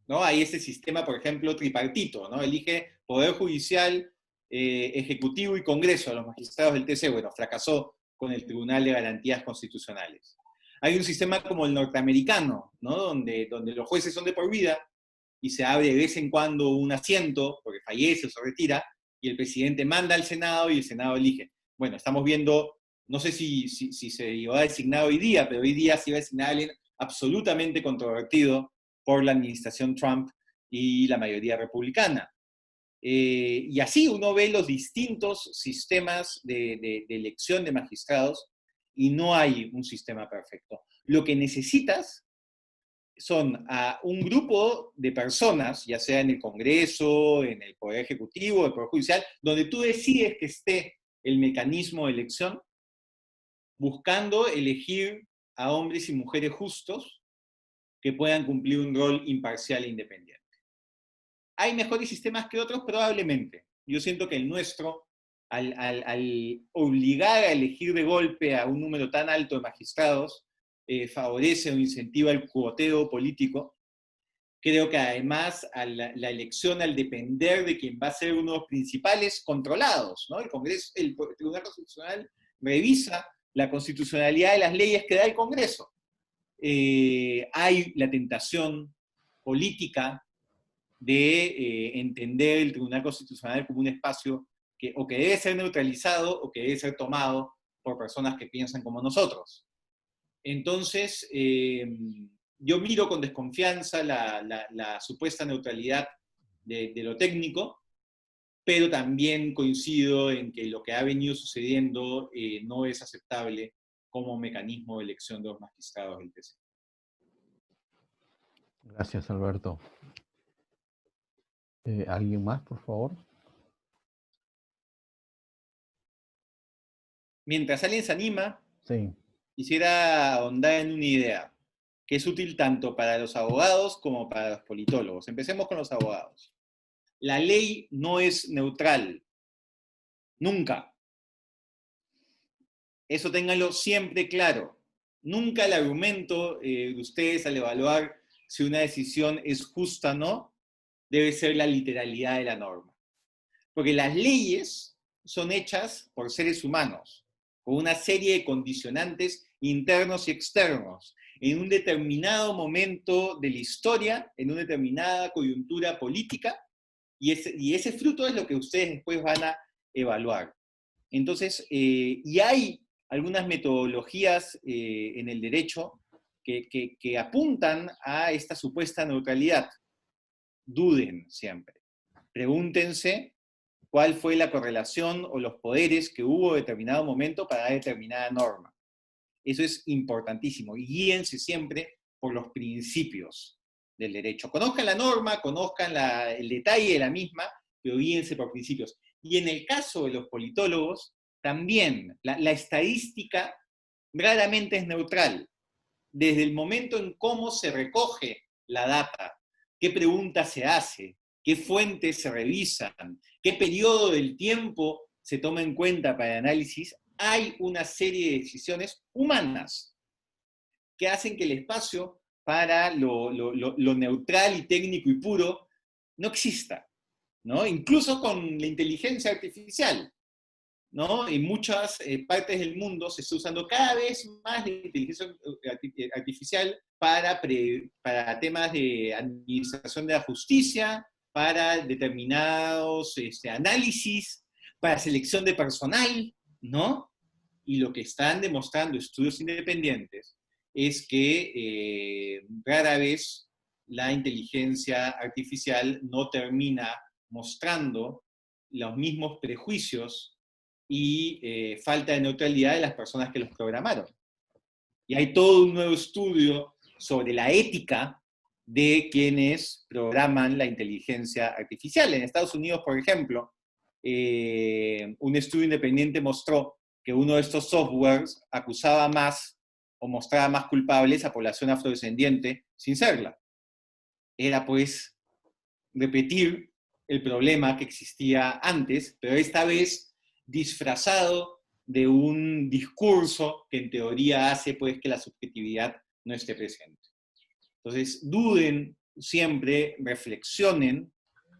¿no? Hay ese sistema, por ejemplo, tripartito, ¿no? Elige Poder Judicial, Ejecutivo y Congreso a los magistrados del TC. Bueno, fracasó con el Tribunal de Garantías Constitucionales. Hay un sistema como el norteamericano, ¿no? Donde los jueces son de por vida y se abre de vez en cuando un asiento porque fallece o se retira, y el presidente manda al Senado y el Senado elige. Bueno, estamos viendo, no sé si se iba a designar hoy día, pero hoy día se iba a designar a alguien absolutamente controvertido por la administración Trump y la mayoría republicana. Y así uno ve los distintos sistemas de elección de magistrados y no hay un sistema perfecto. Lo que necesitas son a un grupo de personas, ya sea en el Congreso, en el Poder Ejecutivo, el Poder Judicial, donde tú decides que esté el mecanismo de elección, buscando elegir a hombres y mujeres justos que puedan cumplir un rol imparcial e independiente. ¿Hay mejores sistemas que otros? Probablemente. Yo siento que el nuestro, al obligar a elegir de golpe a un número tan alto de magistrados, favorece o incentiva el cuoteo político. Creo que además la elección, al depender de quien va a ser uno de los principales controlados, ¿no? El Congreso, el Tribunal Constitucional revisa la constitucionalidad de las leyes que da el Congreso. Hay la tentación política de entender el Tribunal Constitucional como un espacio que o que debe ser neutralizado o que debe ser tomado por personas que piensan como nosotros. Entonces, yo miro con desconfianza la supuesta neutralidad de lo técnico, pero también coincido en que lo que ha venido sucediendo no es aceptable como mecanismo de elección de los magistrados del TC. Gracias, Alberto. ¿Alguien más, por favor? Mientras alguien se anima, Sí. quisiera ahondar en una idea que es útil tanto para los abogados como para los politólogos. Empecemos con los abogados. La ley no es neutral. Nunca. Eso ténganlo siempre claro. Nunca el argumento de ustedes al evaluar si una decisión es justa o no debe ser la literalidad de la norma. Porque las leyes son hechas por seres humanos, con una serie de condicionantes internos y externos, en un determinado momento de la historia, en una determinada coyuntura política, y ese fruto es lo que ustedes después van a evaluar. Entonces, y hay algunas metodologías en el derecho que apuntan a esta supuesta neutralidad. Duden siempre. Pregúntense cuál fue la correlación o los poderes que hubo en determinado momento para determinada norma. Eso es importantísimo. Y guíense siempre por los principios del derecho. Conozcan la norma, conozcan el detalle de la misma, pero guíense por principios. Y en el caso de los politólogos, también la estadística raramente es neutral. Desde el momento en cómo se recoge la data, qué preguntas se hace, qué fuentes se revisan, qué periodo del tiempo se toma en cuenta para el análisis, hay una serie de decisiones humanas que hacen que el espacio para lo neutral y técnico y puro no exista, ¿no? Incluso con la inteligencia artificial, ¿no? En muchas partes del mundo se está usando cada vez más la inteligencia artificial para temas de administración de la justicia, para determinados análisis, para selección de personal, ¿no? Y lo que están demostrando estudios independientes es que rara vez la inteligencia artificial no termina mostrando los mismos prejuicios y falta de neutralidad de las personas que los programaron. Y hay todo un nuevo estudio sobre la ética de quienes programan la inteligencia artificial. En Estados Unidos, por ejemplo, un estudio independiente mostró que uno de estos softwares acusaba más o mostraba más culpables a población afrodescendiente sin serla. Era pues repetir el problema que existía antes, pero esta vez disfrazado de un discurso que en teoría hace pues que la subjetividad no esté presente. Entonces, duden siempre, reflexionen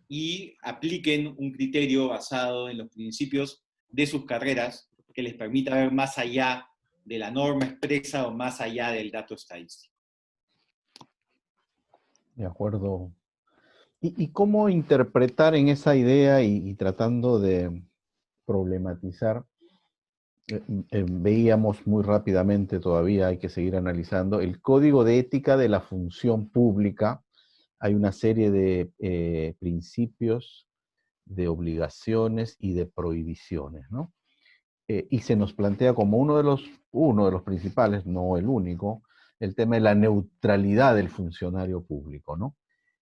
y apliquen un criterio basado en los principios de sus carreras que les permita ver más allá de la norma expresa o más allá del dato estadístico. De acuerdo. ¿Y cómo interpretar en esa idea y tratando de problematizar? Veíamos muy rápidamente, todavía hay que seguir analizando, el código de ética de la función pública. Hay una serie de principios, de obligaciones y de prohibiciones, ¿no? Y se nos plantea como uno de los principales, no el único, el tema de la neutralidad del funcionario público, ¿no?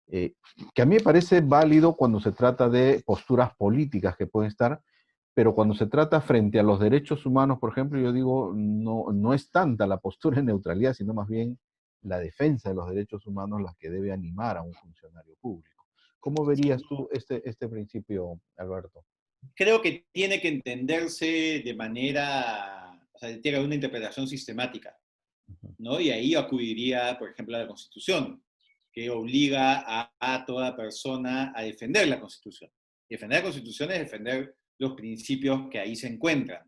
Que a mí me parece válido cuando se trata de posturas políticas que pueden estar, pero cuando se trata frente a los derechos humanos, por ejemplo, yo digo, no es tanta la postura de neutralidad, sino más bien la defensa de los derechos humanos la que debe animar a un funcionario público. ¿Cómo verías tú este principio, Alberto? Creo que tiene que entenderse de manera, o sea, tiene que haber una interpretación sistemática, ¿no? Y ahí acudiría, por ejemplo, a la Constitución, que obliga a toda persona a defender la Constitución. Defender la Constitución es defender los principios que ahí se encuentran,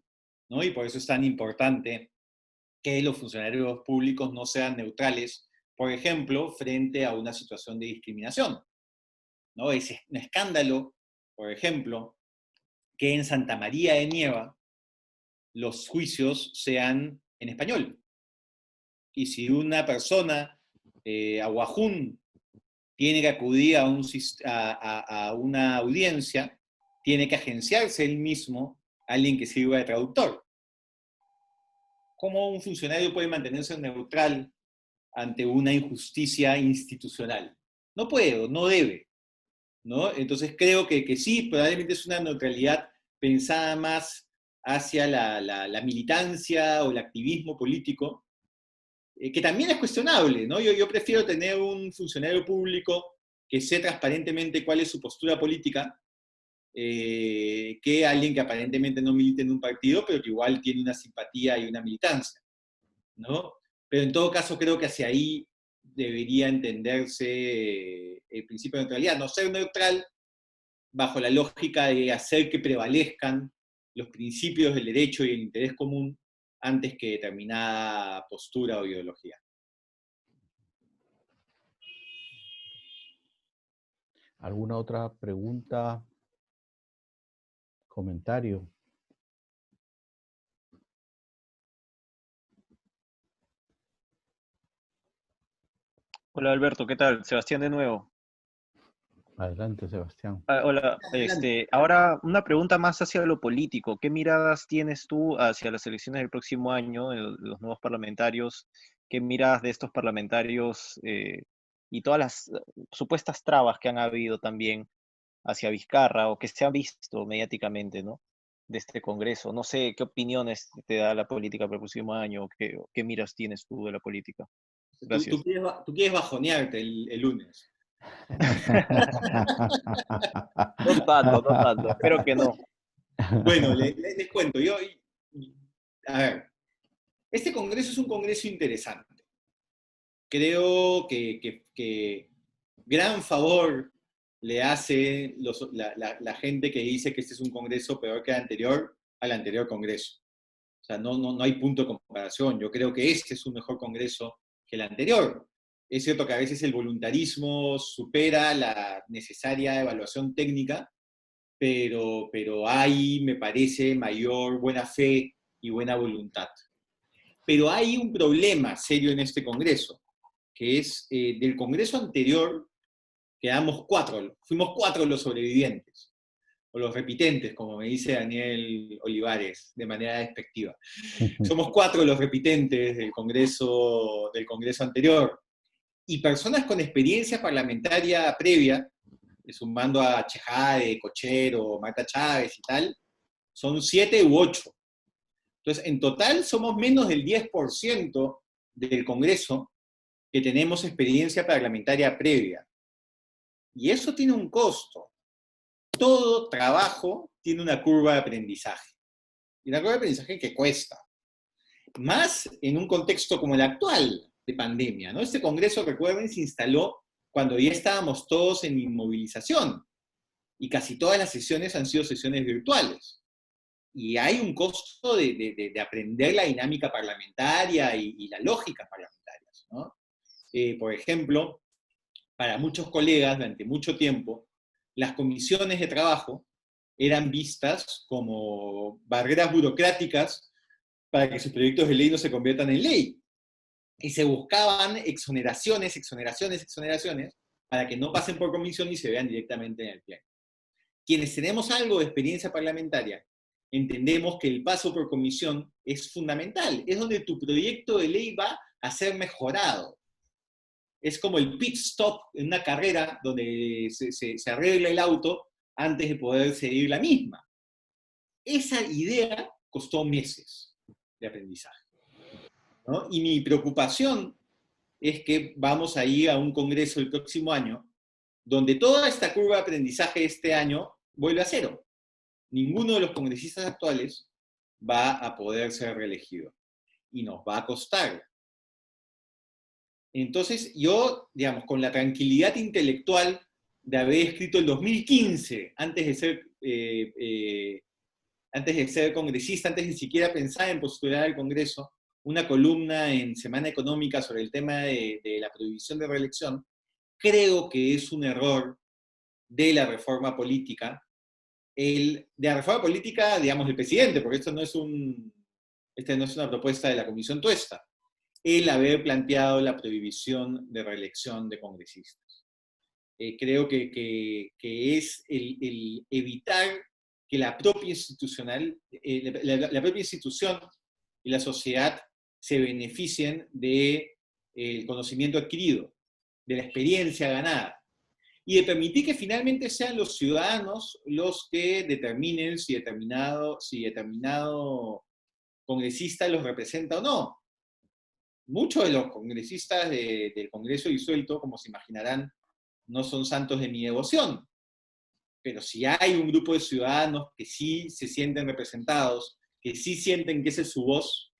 ¿no? Y por eso es tan importante que los funcionarios públicos no sean neutrales, por ejemplo, frente a una situación de discriminación, ¿no? Es un escándalo, por ejemplo, que en Santa María de Nieva los juicios sean en español. Y si una persona, aguajún, tiene que acudir a una audiencia, tiene que agenciarse él mismo a alguien que sirva de traductor. ¿Cómo un funcionario puede mantenerse neutral ante una injusticia institucional? No puede, no debe, ¿no? Entonces creo que sí, probablemente es una neutralidad pensada más hacia la militancia o el activismo político, que también es cuestionable, ¿no? Yo prefiero tener un funcionario público que sé transparentemente cuál es su postura política, que alguien que aparentemente no milita en un partido, pero que igual tiene una simpatía y una militancia, ¿no? Pero en todo caso creo que hacia ahí debería entenderse el principio de neutralidad, no ser neutral bajo la lógica de hacer que prevalezcan los principios del derecho y el interés común antes que determinada postura o ideología. ¿Alguna otra pregunta? ¿Comentario? Hola Alberto, ¿qué tal? Sebastián de nuevo. Adelante, Sebastián. Hola, ahora una pregunta más hacia lo político. ¿Qué miradas tienes tú hacia las elecciones del próximo año, los nuevos parlamentarios? qué miras de estos parlamentarios y todas las supuestas trabas que han habido también hacia Vizcarra o que se han visto mediáticamente, ¿no? De este Congreso. No sé qué opiniones te da la política para el próximo año, o qué miras tienes tú de la política. Tú Gracias. quieres bajonearte el lunes. No tanto, no tanto. Espero que no. Bueno, les cuento. A ver, este Congreso es un Congreso interesante. Creo que gran favor le hace la gente que dice que este es un Congreso peor que al anterior Congreso. O sea, no hay punto de comparación. Yo creo que este es un mejor Congreso que el anterior. Es cierto que a veces el voluntarismo supera la necesaria evaluación técnica, pero hay, me parece, mayor buena fe y buena voluntad. Pero hay un problema serio en este Congreso, que es del Congreso anterior fuimos cuatro los sobrevivientes, o los repitentes, como me dice Daniel Olivares, de manera despectiva. Somos cuatro los repitentes del Congreso anterior, y personas con experiencia parlamentaria previa, sumando a Chejade, Cochero, Marta Chávez y tal, son 7 u 8. Entonces, en total somos menos del 10% del Congreso que tenemos experiencia parlamentaria previa. Y eso tiene un costo. Todo trabajo tiene una curva de aprendizaje. Y una curva de aprendizaje que cuesta. Más en un contexto como el actual de pandemia, ¿no? Este Congreso, recuerden, se instaló cuando ya estábamos todos en inmovilización. Y casi todas las sesiones han sido sesiones virtuales. Y hay un costo de aprender la dinámica parlamentaria y la lógica parlamentaria, ¿no? Por ejemplo, para muchos colegas, durante mucho tiempo, las comisiones de trabajo eran vistas como barreras burocráticas para que sus proyectos de ley no se conviertan en ley. Y se buscaban exoneraciones para que no pasen por comisión y se vean directamente en el pleno. Quienes tenemos algo de experiencia parlamentaria, entendemos que el paso por comisión es fundamental. Es donde tu proyecto de ley va a ser mejorado. Es como el pit stop en una carrera donde se arregla el auto antes de poder seguir la misma. Esa idea costó meses de aprendizaje, ¿no? Y mi preocupación es que vamos a ir a un congreso el próximo año donde toda esta curva de aprendizaje este año vuelve a cero. Ninguno de los congresistas actuales va a poder ser reelegido. Y nos va a costar. Entonces, yo, digamos, con la tranquilidad intelectual de haber escrito el 2015, antes de ser congresista, antes de siquiera pensar en postular al Congreso, una columna en Semana Económica sobre el tema de la prohibición de reelección, creo que es un error de la reforma política, de la reforma política, digamos, del presidente, porque esta no es una propuesta de la Comisión Tuesta, el haber planteado la prohibición de reelección de congresistas. Creo que es el evitar que la propia la propia institución y la sociedad se beneficien del conocimiento adquirido, de la experiencia ganada, y de permitir que finalmente sean los ciudadanos los que determinen si determinado congresista los representa o no. Muchos de los congresistas del Congreso disuelto, como se imaginarán, no son santos de mi devoción. Pero si hay un grupo de ciudadanos que sí se sienten representados, que sí sienten que esa es su voz,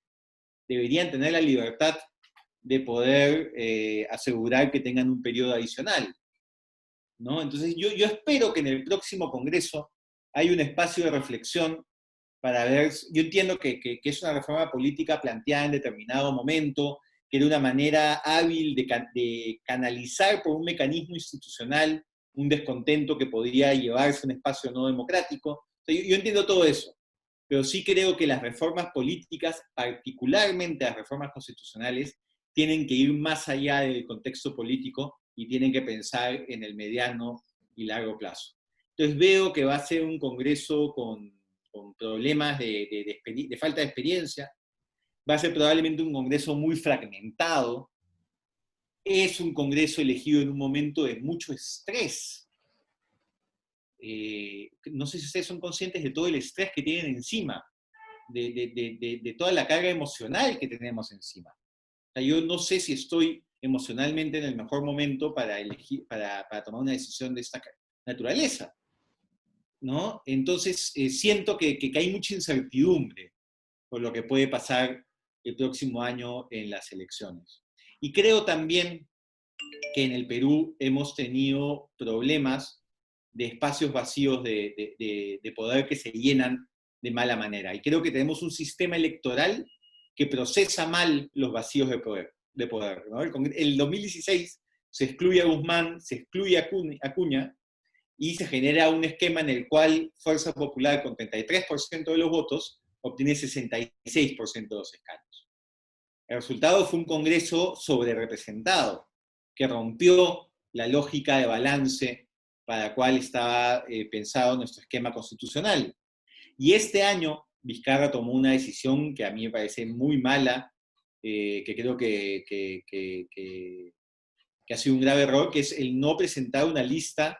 deberían tener la libertad de poder asegurar que tengan un periodo adicional, ¿no? Entonces yo espero que en el próximo Congreso haya un espacio de reflexión para ver, yo entiendo que es una reforma política planteada en determinado momento, que de una manera hábil de canalizar por un mecanismo institucional un descontento que podría llevarse a un espacio no democrático. O sea, yo entiendo todo eso, pero sí creo que las reformas políticas, particularmente las reformas constitucionales, tienen que ir más allá del contexto político y tienen que pensar en el mediano y largo plazo. Entonces veo que va a ser un Congreso con problemas de falta de experiencia. va a ser probablemente un Congreso muy fragmentado, es un Congreso elegido en un momento de mucho estrés. No sé si ustedes son conscientes de todo el estrés que tienen encima, de toda la carga emocional que tenemos encima. O sea, yo no sé si estoy emocionalmente en el mejor momento para tomar una decisión de esta naturaleza, ¿no? Entonces, siento que hay mucha incertidumbre por lo que puede pasar el próximo año en las elecciones. Y creo también que en el Perú hemos tenido problemas de espacios vacíos de poder que se llenan de mala manera. Y creo que tenemos un sistema electoral que procesa mal los vacíos de poder. ¿No? El 2016 se excluye a Guzmán, se excluye a Acuña, y se genera un esquema en el cual Fuerza Popular, con 33% de los votos, obtiene 66% de los escaños. El resultado fue un Congreso sobrerepresentado, que rompió la lógica de balance para la cual estaba pensado nuestro esquema constitucional. Y este año Vizcarra tomó una decisión que a mí me parece muy mala, que creo que ha sido un grave error, que es el no presentar una lista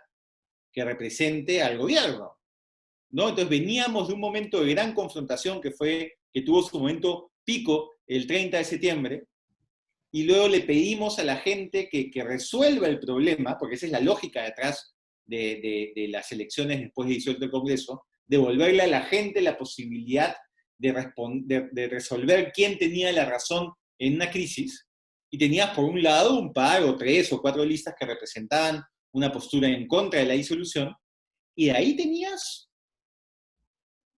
que represente al gobierno, ¿no? Entonces veníamos de un momento de gran confrontación que tuvo su momento pico el 30 de septiembre, y luego le pedimos a la gente que resuelva el problema, porque esa es la lógica detrás de las elecciones después de disuelto el Congreso, devolverle a la gente la posibilidad de resolver quién tenía la razón en una crisis, y tenías por un lado un par o 3 o 4 listas que representaban una postura en contra de la disolución, y de ahí tenías,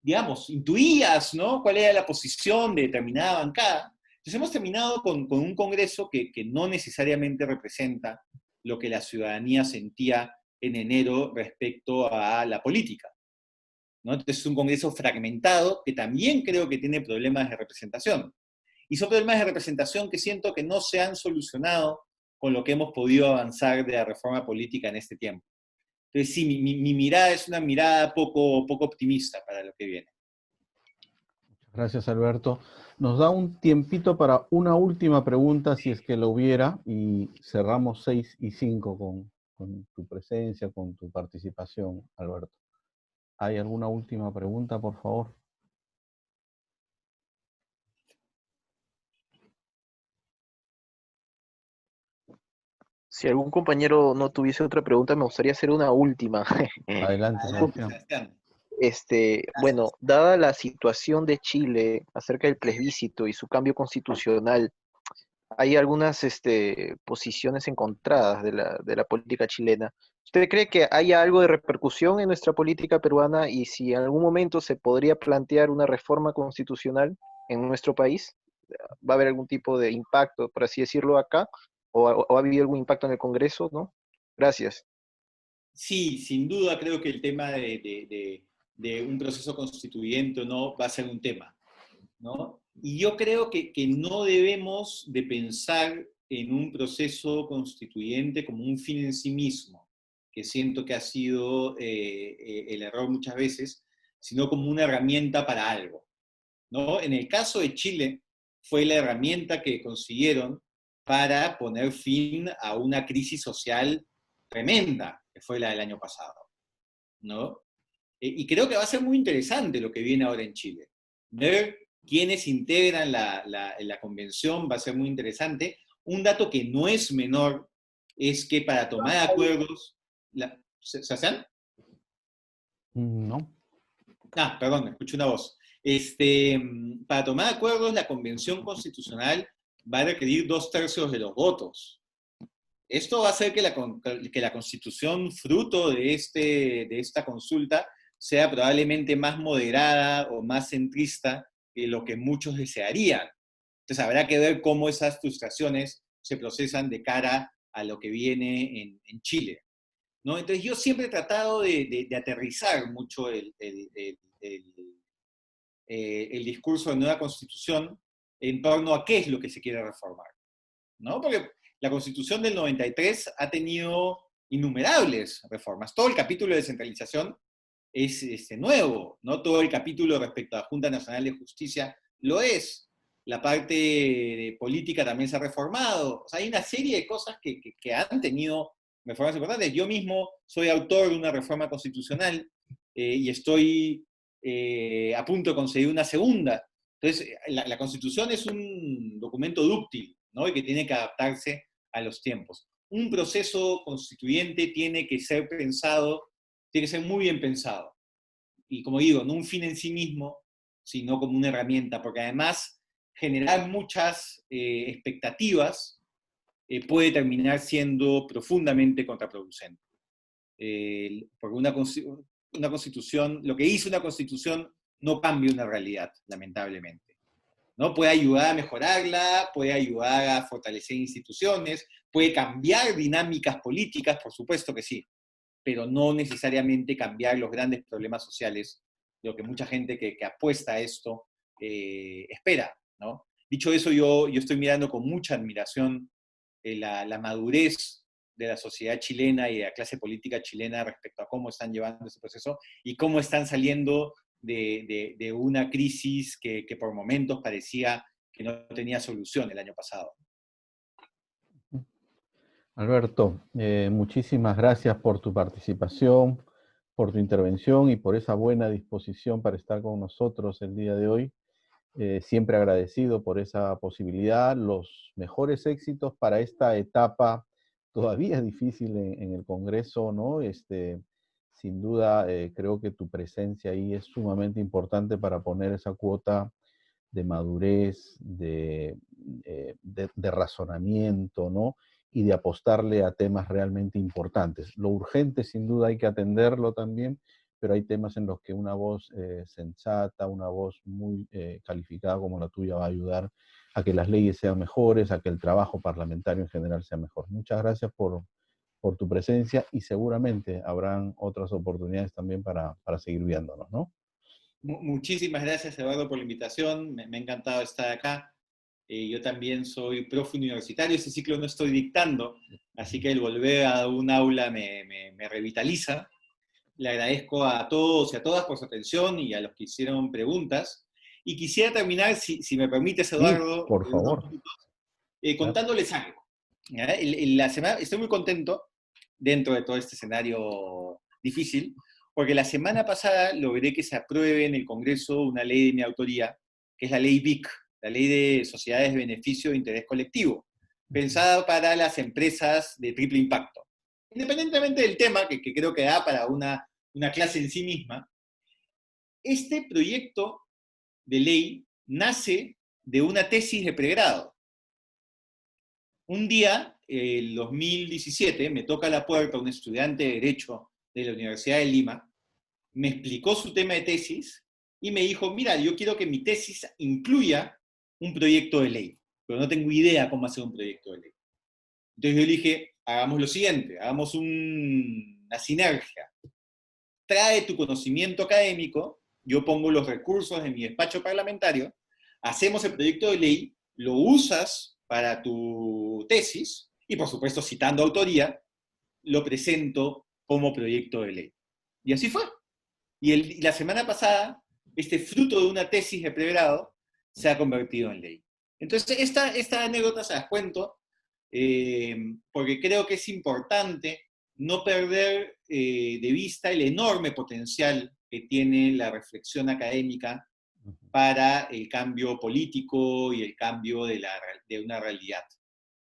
digamos, intuías, ¿no?, cuál era la posición de determinada bancada. Entonces hemos terminado con un Congreso que no necesariamente representa lo que la ciudadanía sentía en enero respecto a la política, ¿no? Entonces es un Congreso fragmentado que también creo que tiene problemas de representación. Y son problemas de representación que siento que no se han solucionado con lo que hemos podido avanzar de la reforma política en este tiempo. Entonces sí, mi mirada es una mirada poco optimista para lo que viene. Gracias, Alberto. Nos da un tiempito para una última pregunta, si es que lo hubiera, y cerramos 6 y 5 con tu presencia, con tu participación, Alberto. ¿Hay alguna última pregunta, por favor? Si algún compañero no tuviese otra pregunta, me gustaría hacer una última. Adelante, Sebastián. Bueno, dada la situación de Chile acerca del plebiscito y su cambio constitucional, hay algunas posiciones encontradas de la política chilena. ¿Usted cree que haya algo de repercusión en nuestra política peruana y si en algún momento se podría plantear una reforma constitucional en nuestro país? ¿Va a haber algún tipo de impacto, por así decirlo, acá? ¿O ha habido algún impacto en el Congreso? ¿No? Gracias. Sí, sin duda creo que el tema de un proceso constituyente o no va a ser un tema, ¿no? Y yo creo que no debemos de pensar en un proceso constituyente como un fin en sí mismo, que siento que ha sido el error muchas veces, sino como una herramienta para algo, ¿no? En el caso de Chile, fue la herramienta que consiguieron para poner fin a una crisis social tremenda, que fue la del año pasado, ¿no? Y creo que va a ser muy interesante lo que viene ahora en Chile. Ver quiénes integran la convención va a ser muy interesante. Un dato que no es menor es que para tomar acuerdos... ¿Sebastián? No. Ah, perdón, escuché una voz. Para tomar acuerdos, la Convención Constitucional va a requerir 2/3 de los votos. Esto va a hacer que la Constitución, fruto de esta consulta, sea probablemente más moderada o más centrista que lo que muchos desearían. Entonces habrá que ver cómo esas frustraciones se procesan de cara a lo que viene en Chile, ¿no? Entonces yo siempre he tratado de aterrizar mucho el discurso de nueva constitución en torno a qué es lo que se quiere reformar, ¿no? Porque la constitución del 93 ha tenido innumerables reformas. Todo el capítulo de descentralización es nuevo, ¿no? Todo el capítulo respecto a la Junta Nacional de Justicia lo es. la parte de política también se ha reformado. O sea, hay una serie de cosas que han tenido reformas importantes. Yo mismo soy autor de una reforma constitucional y estoy a punto de conseguir una segunda. Entonces, la Constitución es un documento dúctil, ¿no? Y que tiene que adaptarse a los tiempos. Un proceso constituyente tiene que ser pensado, tiene que ser muy bien pensado. Y como digo, no un fin en sí mismo, sino como una herramienta, porque además generar muchas expectativas puede terminar siendo profundamente contraproducente. Porque una constitución, lo que hizo una constitución no cambia una realidad, lamentablemente. ¿No? Puede ayudar a mejorarla, puede ayudar a fortalecer instituciones, puede cambiar dinámicas políticas, por supuesto que sí, pero no necesariamente cambiar los grandes problemas sociales, lo que mucha gente que apuesta a esto espera, ¿no? Dicho eso, yo estoy mirando con mucha admiración la madurez de la sociedad chilena y de la clase política chilena respecto a cómo están llevando ese proceso y cómo están saliendo de una crisis que por momentos parecía que no tenía solución el año pasado. Alberto, muchísimas gracias por tu participación, por tu intervención y por esa buena disposición para estar con nosotros el día de hoy. Siempre agradecido por esa posibilidad. Los mejores éxitos para esta etapa todavía difícil en el Congreso, ¿no? Sin duda, creo que tu presencia ahí es sumamente importante para poner esa cuota de madurez, de razonamiento, ¿no? Y de apostarle a temas realmente importantes. Lo urgente, sin duda, hay que atenderlo también, pero hay temas en los que una voz sensata, una voz muy calificada como la tuya va a ayudar a que las leyes sean mejores, a que el trabajo parlamentario en general sea mejor. Muchas gracias por tu presencia y seguramente habrán otras oportunidades también para seguir viéndonos, ¿no? Muchísimas gracias, Eduardo, por la invitación. Me ha encantado estar acá. Yo también soy profe universitario. Este ciclo no estoy dictando, así que el volver a un aula me revitaliza. Le agradezco a todos y a todas por su atención y a los que hicieron preguntas. Y quisiera terminar, si me permites, Eduardo, Sí, por en unos favor. minutos, Claro. contándoles algo. ¿Ya? La semana, estoy muy contento dentro de todo este escenario difícil, porque la semana pasada logré que se apruebe en el Congreso una ley de mi autoría, que es la ley BIC, la Ley de Sociedades de Beneficio de Interés Colectivo, pensada para las empresas de triple impacto. Independientemente del tema, que creo que da para una clase en sí misma, este proyecto de ley nace de una tesis de pregrado. Un día, el 2017, me toca a la puerta un estudiante de Derecho de la Universidad de Lima, me explicó su tema de tesis y me dijo, mira, yo quiero que mi tesis incluya un proyecto de ley, pero no tengo idea cómo hacer un proyecto de ley. Entonces yo le dije, hagamos lo siguiente, hagamos una sinergia. Trae tu conocimiento académico, yo pongo los recursos en mi despacho parlamentario, hacemos el proyecto de ley, lo usas para tu tesis y, por supuesto, citando autoría, lo presento como proyecto de ley. Y así fue. Y la semana pasada, este fruto de una tesis de pregrado se ha convertido en ley. Entonces, esta anécdota se las cuento porque creo que es importante no perder de vista el enorme potencial que tiene la reflexión académica para el cambio político y el cambio de una realidad,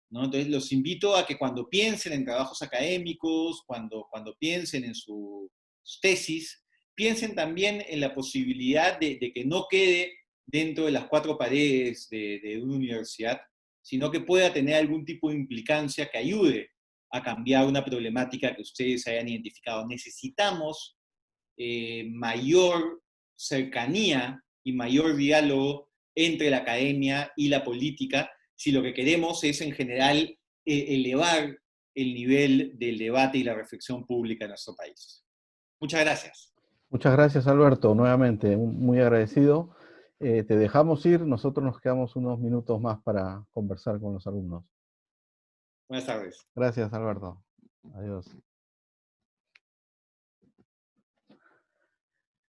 ¿no? Entonces los invito a que cuando piensen en trabajos académicos, cuando piensen en sus tesis, piensen también en la posibilidad de que no quede dentro de las cuatro paredes de una universidad, sino que pueda tener algún tipo de implicancia que ayude a cambiar una problemática que ustedes hayan identificado. Necesitamos mayor cercanía y mayor diálogo entre la academia y la política si lo que queremos es en general elevar el nivel del debate y la reflexión pública en nuestro país. Muchas gracias. Muchas gracias, Alberto. Nuevamente, muy agradecido. Te dejamos ir. Nosotros nos quedamos unos minutos más para conversar con los alumnos. Buenas tardes. Gracias, Alberto. Adiós.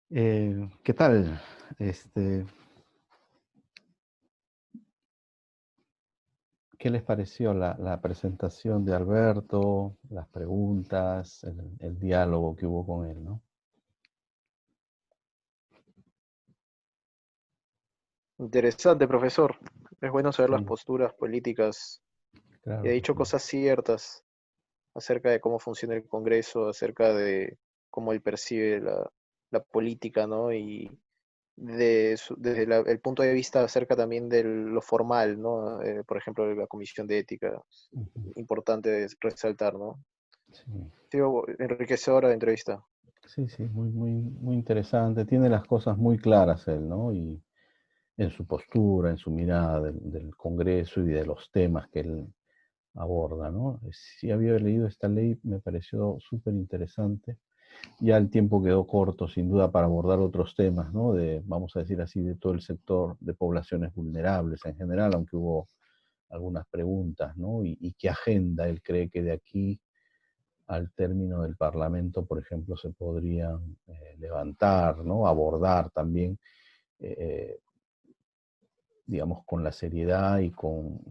¿Qué tal? ¿Qué les pareció la presentación de Alberto, las preguntas, el diálogo que hubo con él, ¿no? Interesante, profesor. Es bueno saber las Sí, posturas políticas y ha claro que dicho sí. cosas ciertas acerca de cómo funciona el Congreso, acerca de cómo él percibe la política, ¿no? Y desde el punto de vista acerca también de lo formal, ¿no? Por ejemplo, de la Comisión de Ética, Ujú, importante resaltar, ¿no? sí. Ha sido enriquecedora la entrevista. Sí, sí, muy, muy, muy interesante. Tiene las cosas muy claras él, ¿no? Y en su postura, en su mirada del Congreso y de los temas que él aborda, ¿no? Sí había leído esta ley, me pareció súper interesante. Ya el tiempo quedó corto, sin duda, para abordar otros temas, ¿no? De, vamos a decir así, de todo el sector de poblaciones vulnerables en general, aunque hubo algunas preguntas, ¿no? Y qué agenda él cree que de aquí al término del Parlamento, por ejemplo, se podrían levantar, ¿no? Abordar también, eh, digamos, con la seriedad y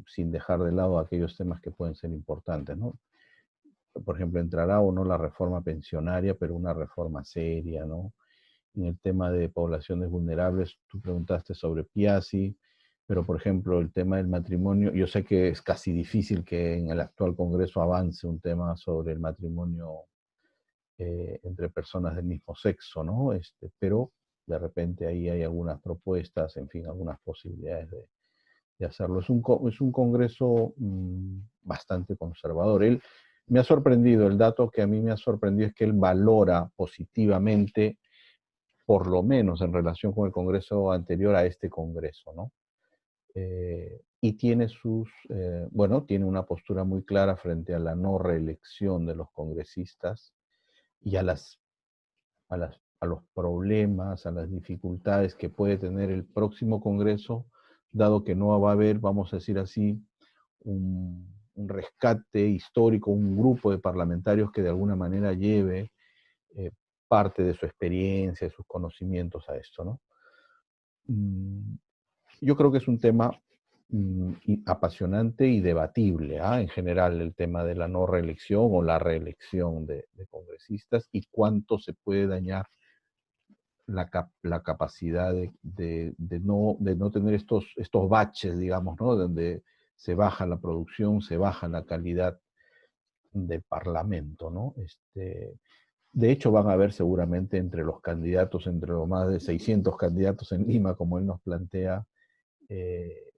sin dejar de lado aquellos temas que pueden ser importantes, ¿no? Por ejemplo, entrará o no la reforma pensionaria, pero una reforma seria, ¿no? En el tema de poblaciones vulnerables, tú preguntaste sobre Piazzi, pero por ejemplo el tema del matrimonio, yo sé que es casi difícil que en el actual Congreso avance un tema sobre el matrimonio entre personas del mismo sexo, ¿no? Pero de repente ahí hay algunas propuestas, en fin, algunas posibilidades de hacerlo. Es un Congreso bastante conservador. Él me ha sorprendido, el dato que a mí me ha sorprendido es que él valora positivamente, por lo menos en relación con el Congreso anterior a este Congreso, ¿no? Y tiene bueno, tiene una postura muy clara frente a la no reelección de los congresistas y a los problemas, a las dificultades que puede tener el próximo Congreso, dado que no va a haber, vamos a decir así, un rescate histórico, un grupo de parlamentarios que de alguna manera lleve eh, parte de su experiencia, de sus conocimientos a esto, ¿no? Mm, Yo creo que es un tema apasionante y debatible, ¿ah? En general, el tema de la no reelección o la reelección de congresistas y cuánto se puede dañar la capacidad de no tener estos baches, digamos, ¿no? Donde se baja la producción, se baja la calidad del Parlamento, ¿no? De hecho, van a haber seguramente entre los candidatos, entre los más de 600 candidatos en Lima, como él nos plantea, eh,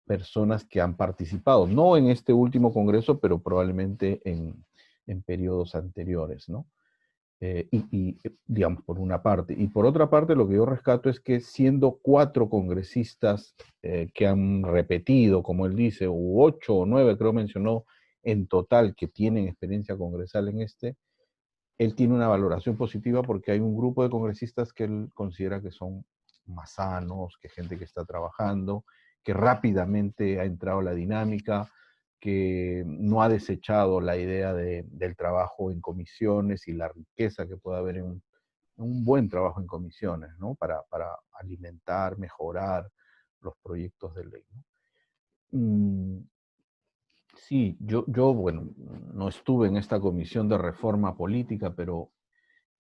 personas que han participado, no en este último congreso, pero probablemente en periodos anteriores, ¿no? Digamos, por una parte. Y por otra parte, lo que yo rescato es que siendo 4 congresistas que han repetido, como él dice, u 8 o 9, creo mencionó, en total, que tienen experiencia congresal en él tiene una valoración positiva porque hay un grupo de congresistas que él considera que son más sanos, que gente que está trabajando, que rápidamente ha entrado a la dinámica, que no ha desechado la idea del trabajo en comisiones y la riqueza que puede haber en un buen trabajo en comisiones, ¿no? Para alimentar, mejorar los proyectos de ley, ¿no? Sí, bueno, no estuve en esta comisión de reforma política, pero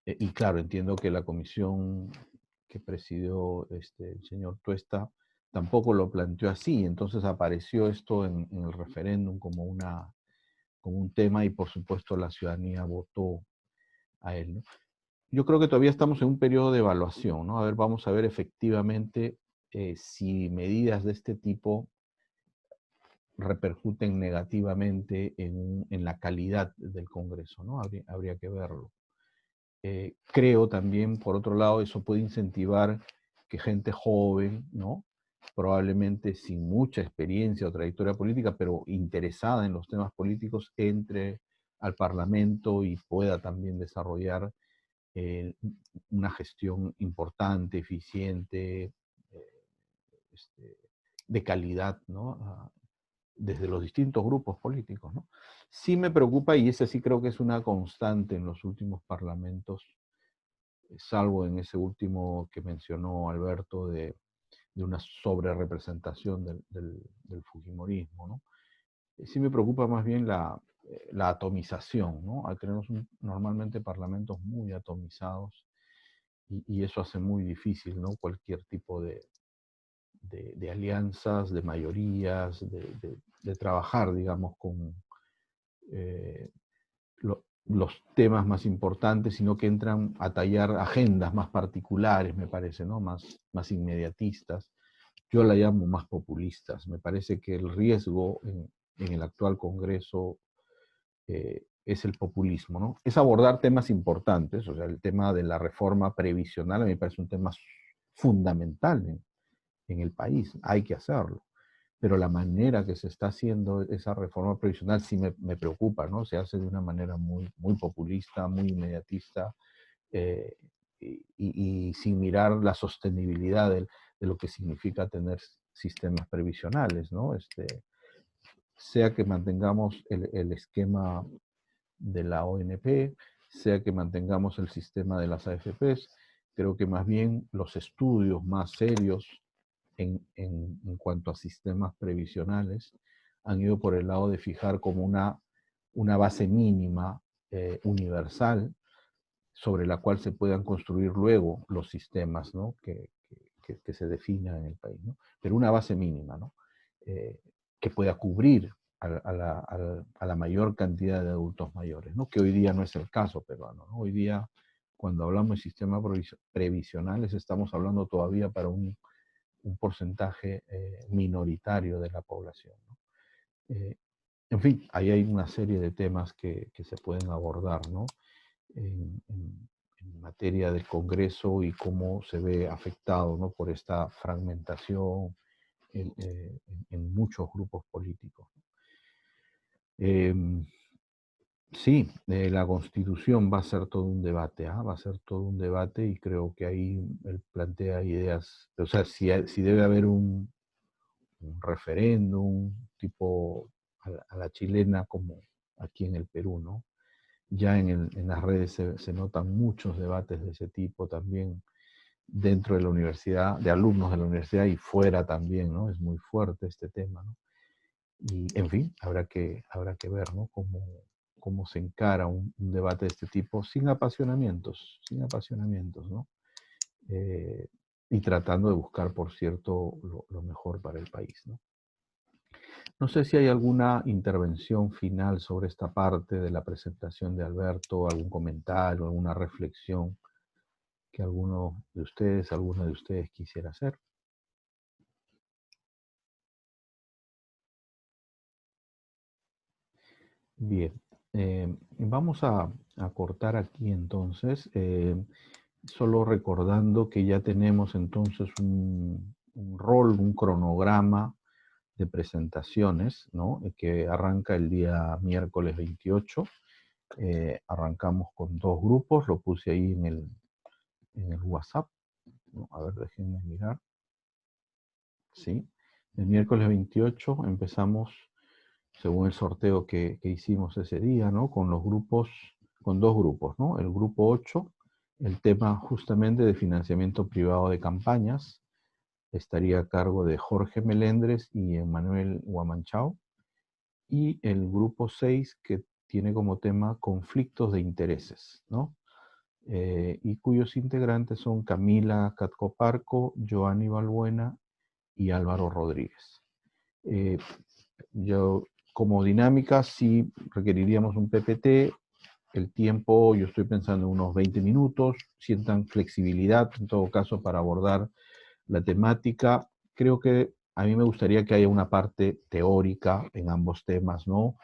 y claro, entiendo que la comisión que presidió el señor Tuesta tampoco lo planteó así, entonces apareció esto en el referéndum como un tema y por supuesto la ciudadanía votó a él, ¿no? Yo creo que todavía estamos en un periodo de evaluación, ¿no? A ver, vamos a ver efectivamente si medidas de este tipo repercuten negativamente en la calidad del Congreso, ¿no? Habría que verlo. Creo también, por otro lado, eso puede incentivar que gente joven, ¿no? Probablemente sin mucha experiencia o trayectoria política, pero interesada en los temas políticos, entre al Parlamento y pueda también desarrollar eh, una gestión importante, eficiente, eh, este, de calidad, ¿no? Desde los distintos grupos políticos, ¿no? Sí me preocupa, y ese sí creo que es una constante en los últimos parlamentos, salvo en ese último que mencionó Alberto una sobrerepresentación del fujimorismo, ¿no? Sí me preocupa más bien la atomización, ¿no? Tenemos normalmente parlamentos muy atomizados y eso hace muy difícil, ¿no? Cualquier tipo de alianzas, de mayorías, de trabajar, digamos, con los temas más importantes, sino que entran a tallar agendas más particulares, me parece, ¿no? Más inmediatistas. Yo la llamo más populistas. Me parece que el riesgo en el actual Congreso es el populismo, ¿no? Es abordar temas importantes, o sea, el tema de la reforma previsional a mí me parece un tema fundamental en el país, hay que hacerlo. Pero la manera que se está haciendo esa reforma previsional sí me preocupa, ¿no? Se hace de una manera muy populista, muy inmediatista, y sin mirar la sostenibilidad de lo que significa tener sistemas previsionales, ¿no? Sea que mantengamos el esquema de la ONP, sea que mantengamos el sistema de las AFPs, creo que más bien los estudios más serios en cuanto a sistemas previsionales han ido por el lado de fijar como una base mínima universal sobre la cual se puedan construir luego los sistemas, ¿no? que se definan en el país, ¿no? Pero una base mínima, ¿no? Que pueda cubrir a la mayor cantidad de adultos mayores, ¿no? Que hoy día no es el caso peruano, ¿no? Hoy día, cuando hablamos de sistemas previsionales, estamos hablando todavía para un porcentaje minoritario de la población, ¿no? En fin, ahí hay una serie de temas que se pueden abordar, ¿no? En materia del Congreso y cómo se ve afectado, ¿no? Por esta fragmentación en muchos grupos políticos. Sí, la Constitución va a ser todo un debate, va a ser todo un debate y creo que ahí él plantea ideas, o sea, si debe haber un referéndum tipo a la chilena como aquí en el Perú, ¿no? Ya en las redes se notan muchos debates de ese tipo también dentro de la universidad, de alumnos de la universidad y fuera también, ¿no? Es muy fuerte este tema, ¿no? Y, en fin, habrá que ver, ¿no? Cómo se encara un debate de este tipo sin apasionamientos, ¿no? Y tratando de buscar, por cierto, lo mejor para el país, ¿no? No sé si hay alguna intervención final sobre esta parte de la presentación de Alberto, algún comentario, alguna reflexión que alguna de ustedes quisiera hacer. Bien, vamos a cortar aquí entonces, solo recordando que ya tenemos entonces un rol, un cronograma de presentaciones, ¿no? Que arranca el día miércoles 28. Arrancamos con 2 grupos, lo puse ahí en el WhatsApp, ¿no? A ver, déjenme mirar. Sí, el miércoles 28 empezamos, según el sorteo que hicimos ese día, ¿no? Con 2 grupos, ¿no? El grupo 8, el tema justamente de financiamiento privado de campañas, estaría a cargo de Jorge Melendres y Emmanuel Huamanchao. Y el grupo 6, que tiene como tema conflictos de intereses, ¿no? Y cuyos integrantes son Camila Catcoparco, Joanny Balbuena y Álvaro Rodríguez. Yo, como dinámica, sí requeriríamos un PPT. El tiempo, yo estoy pensando en unos 20 minutos. Sientan flexibilidad, en todo caso, para abordar la temática. Creo que a mí me gustaría que haya una parte teórica en ambos temas, ¿no?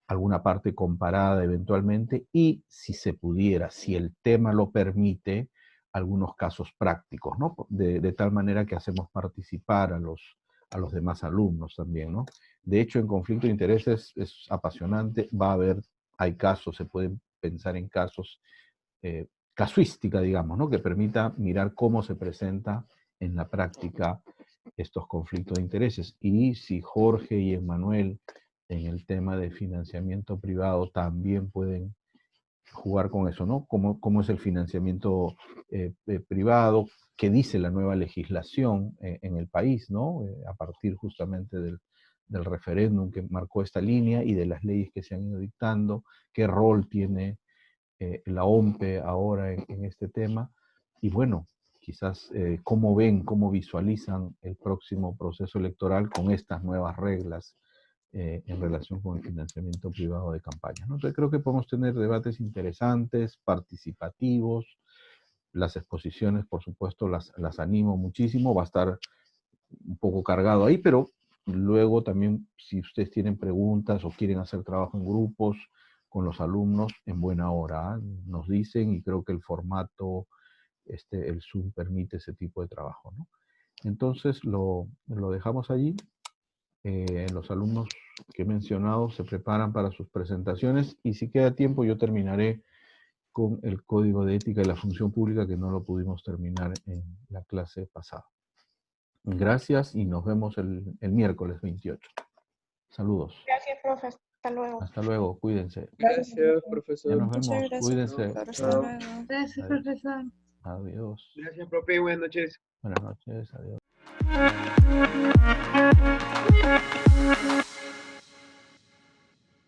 Alguna parte comparada eventualmente y, si se pudiera, si el tema lo permite, algunos casos prácticos, ¿no? De tal manera que hacemos participar a los demás alumnos también, ¿no? De hecho, en conflicto de intereses es apasionante, hay casos, se pueden pensar en casos, casuística, digamos, ¿no? Que permita mirar cómo se presenta en la práctica estos conflictos de intereses. Y si Jorge y Emmanuel en el tema de financiamiento privado también pueden jugar con eso, ¿no? ¿Cómo es el financiamiento privado? ¿Qué dice la nueva legislación en el país, ¿no? A partir justamente del referéndum que marcó esta línea y de las leyes que se han ido dictando, qué rol tiene la OMPE ahora en este tema, y bueno, quizás cómo ven, cómo visualizan el próximo proceso electoral con estas nuevas reglas en relación con el financiamiento privado de campañas, ¿no? Entonces creo que podemos tener debates interesantes, participativos. Las exposiciones, por supuesto, las animo muchísimo, va a estar un poco cargado ahí, pero luego también, si ustedes tienen preguntas o quieren hacer trabajo en grupos con los alumnos, en buena hora, ¿eh? Nos dicen, y creo que el formato, el Zoom permite ese tipo de trabajo, ¿no? Entonces lo dejamos allí. Los alumnos que he mencionado se preparan para sus presentaciones, y si queda tiempo yo terminaré con el Código de Ética y la Función Pública, que no lo pudimos terminar en la clase pasada. Gracias y nos vemos el miércoles 28. Saludos. Gracias, profe. Hasta luego. Hasta luego, cuídense. Gracias, Ya profesor. nos Muchas vemos, gracias, cuídense. profesor. Hasta Chao. luego. Gracias, Adiós. profesor. Adiós. Gracias, profe. Buenas noches. Buenas noches, adiós.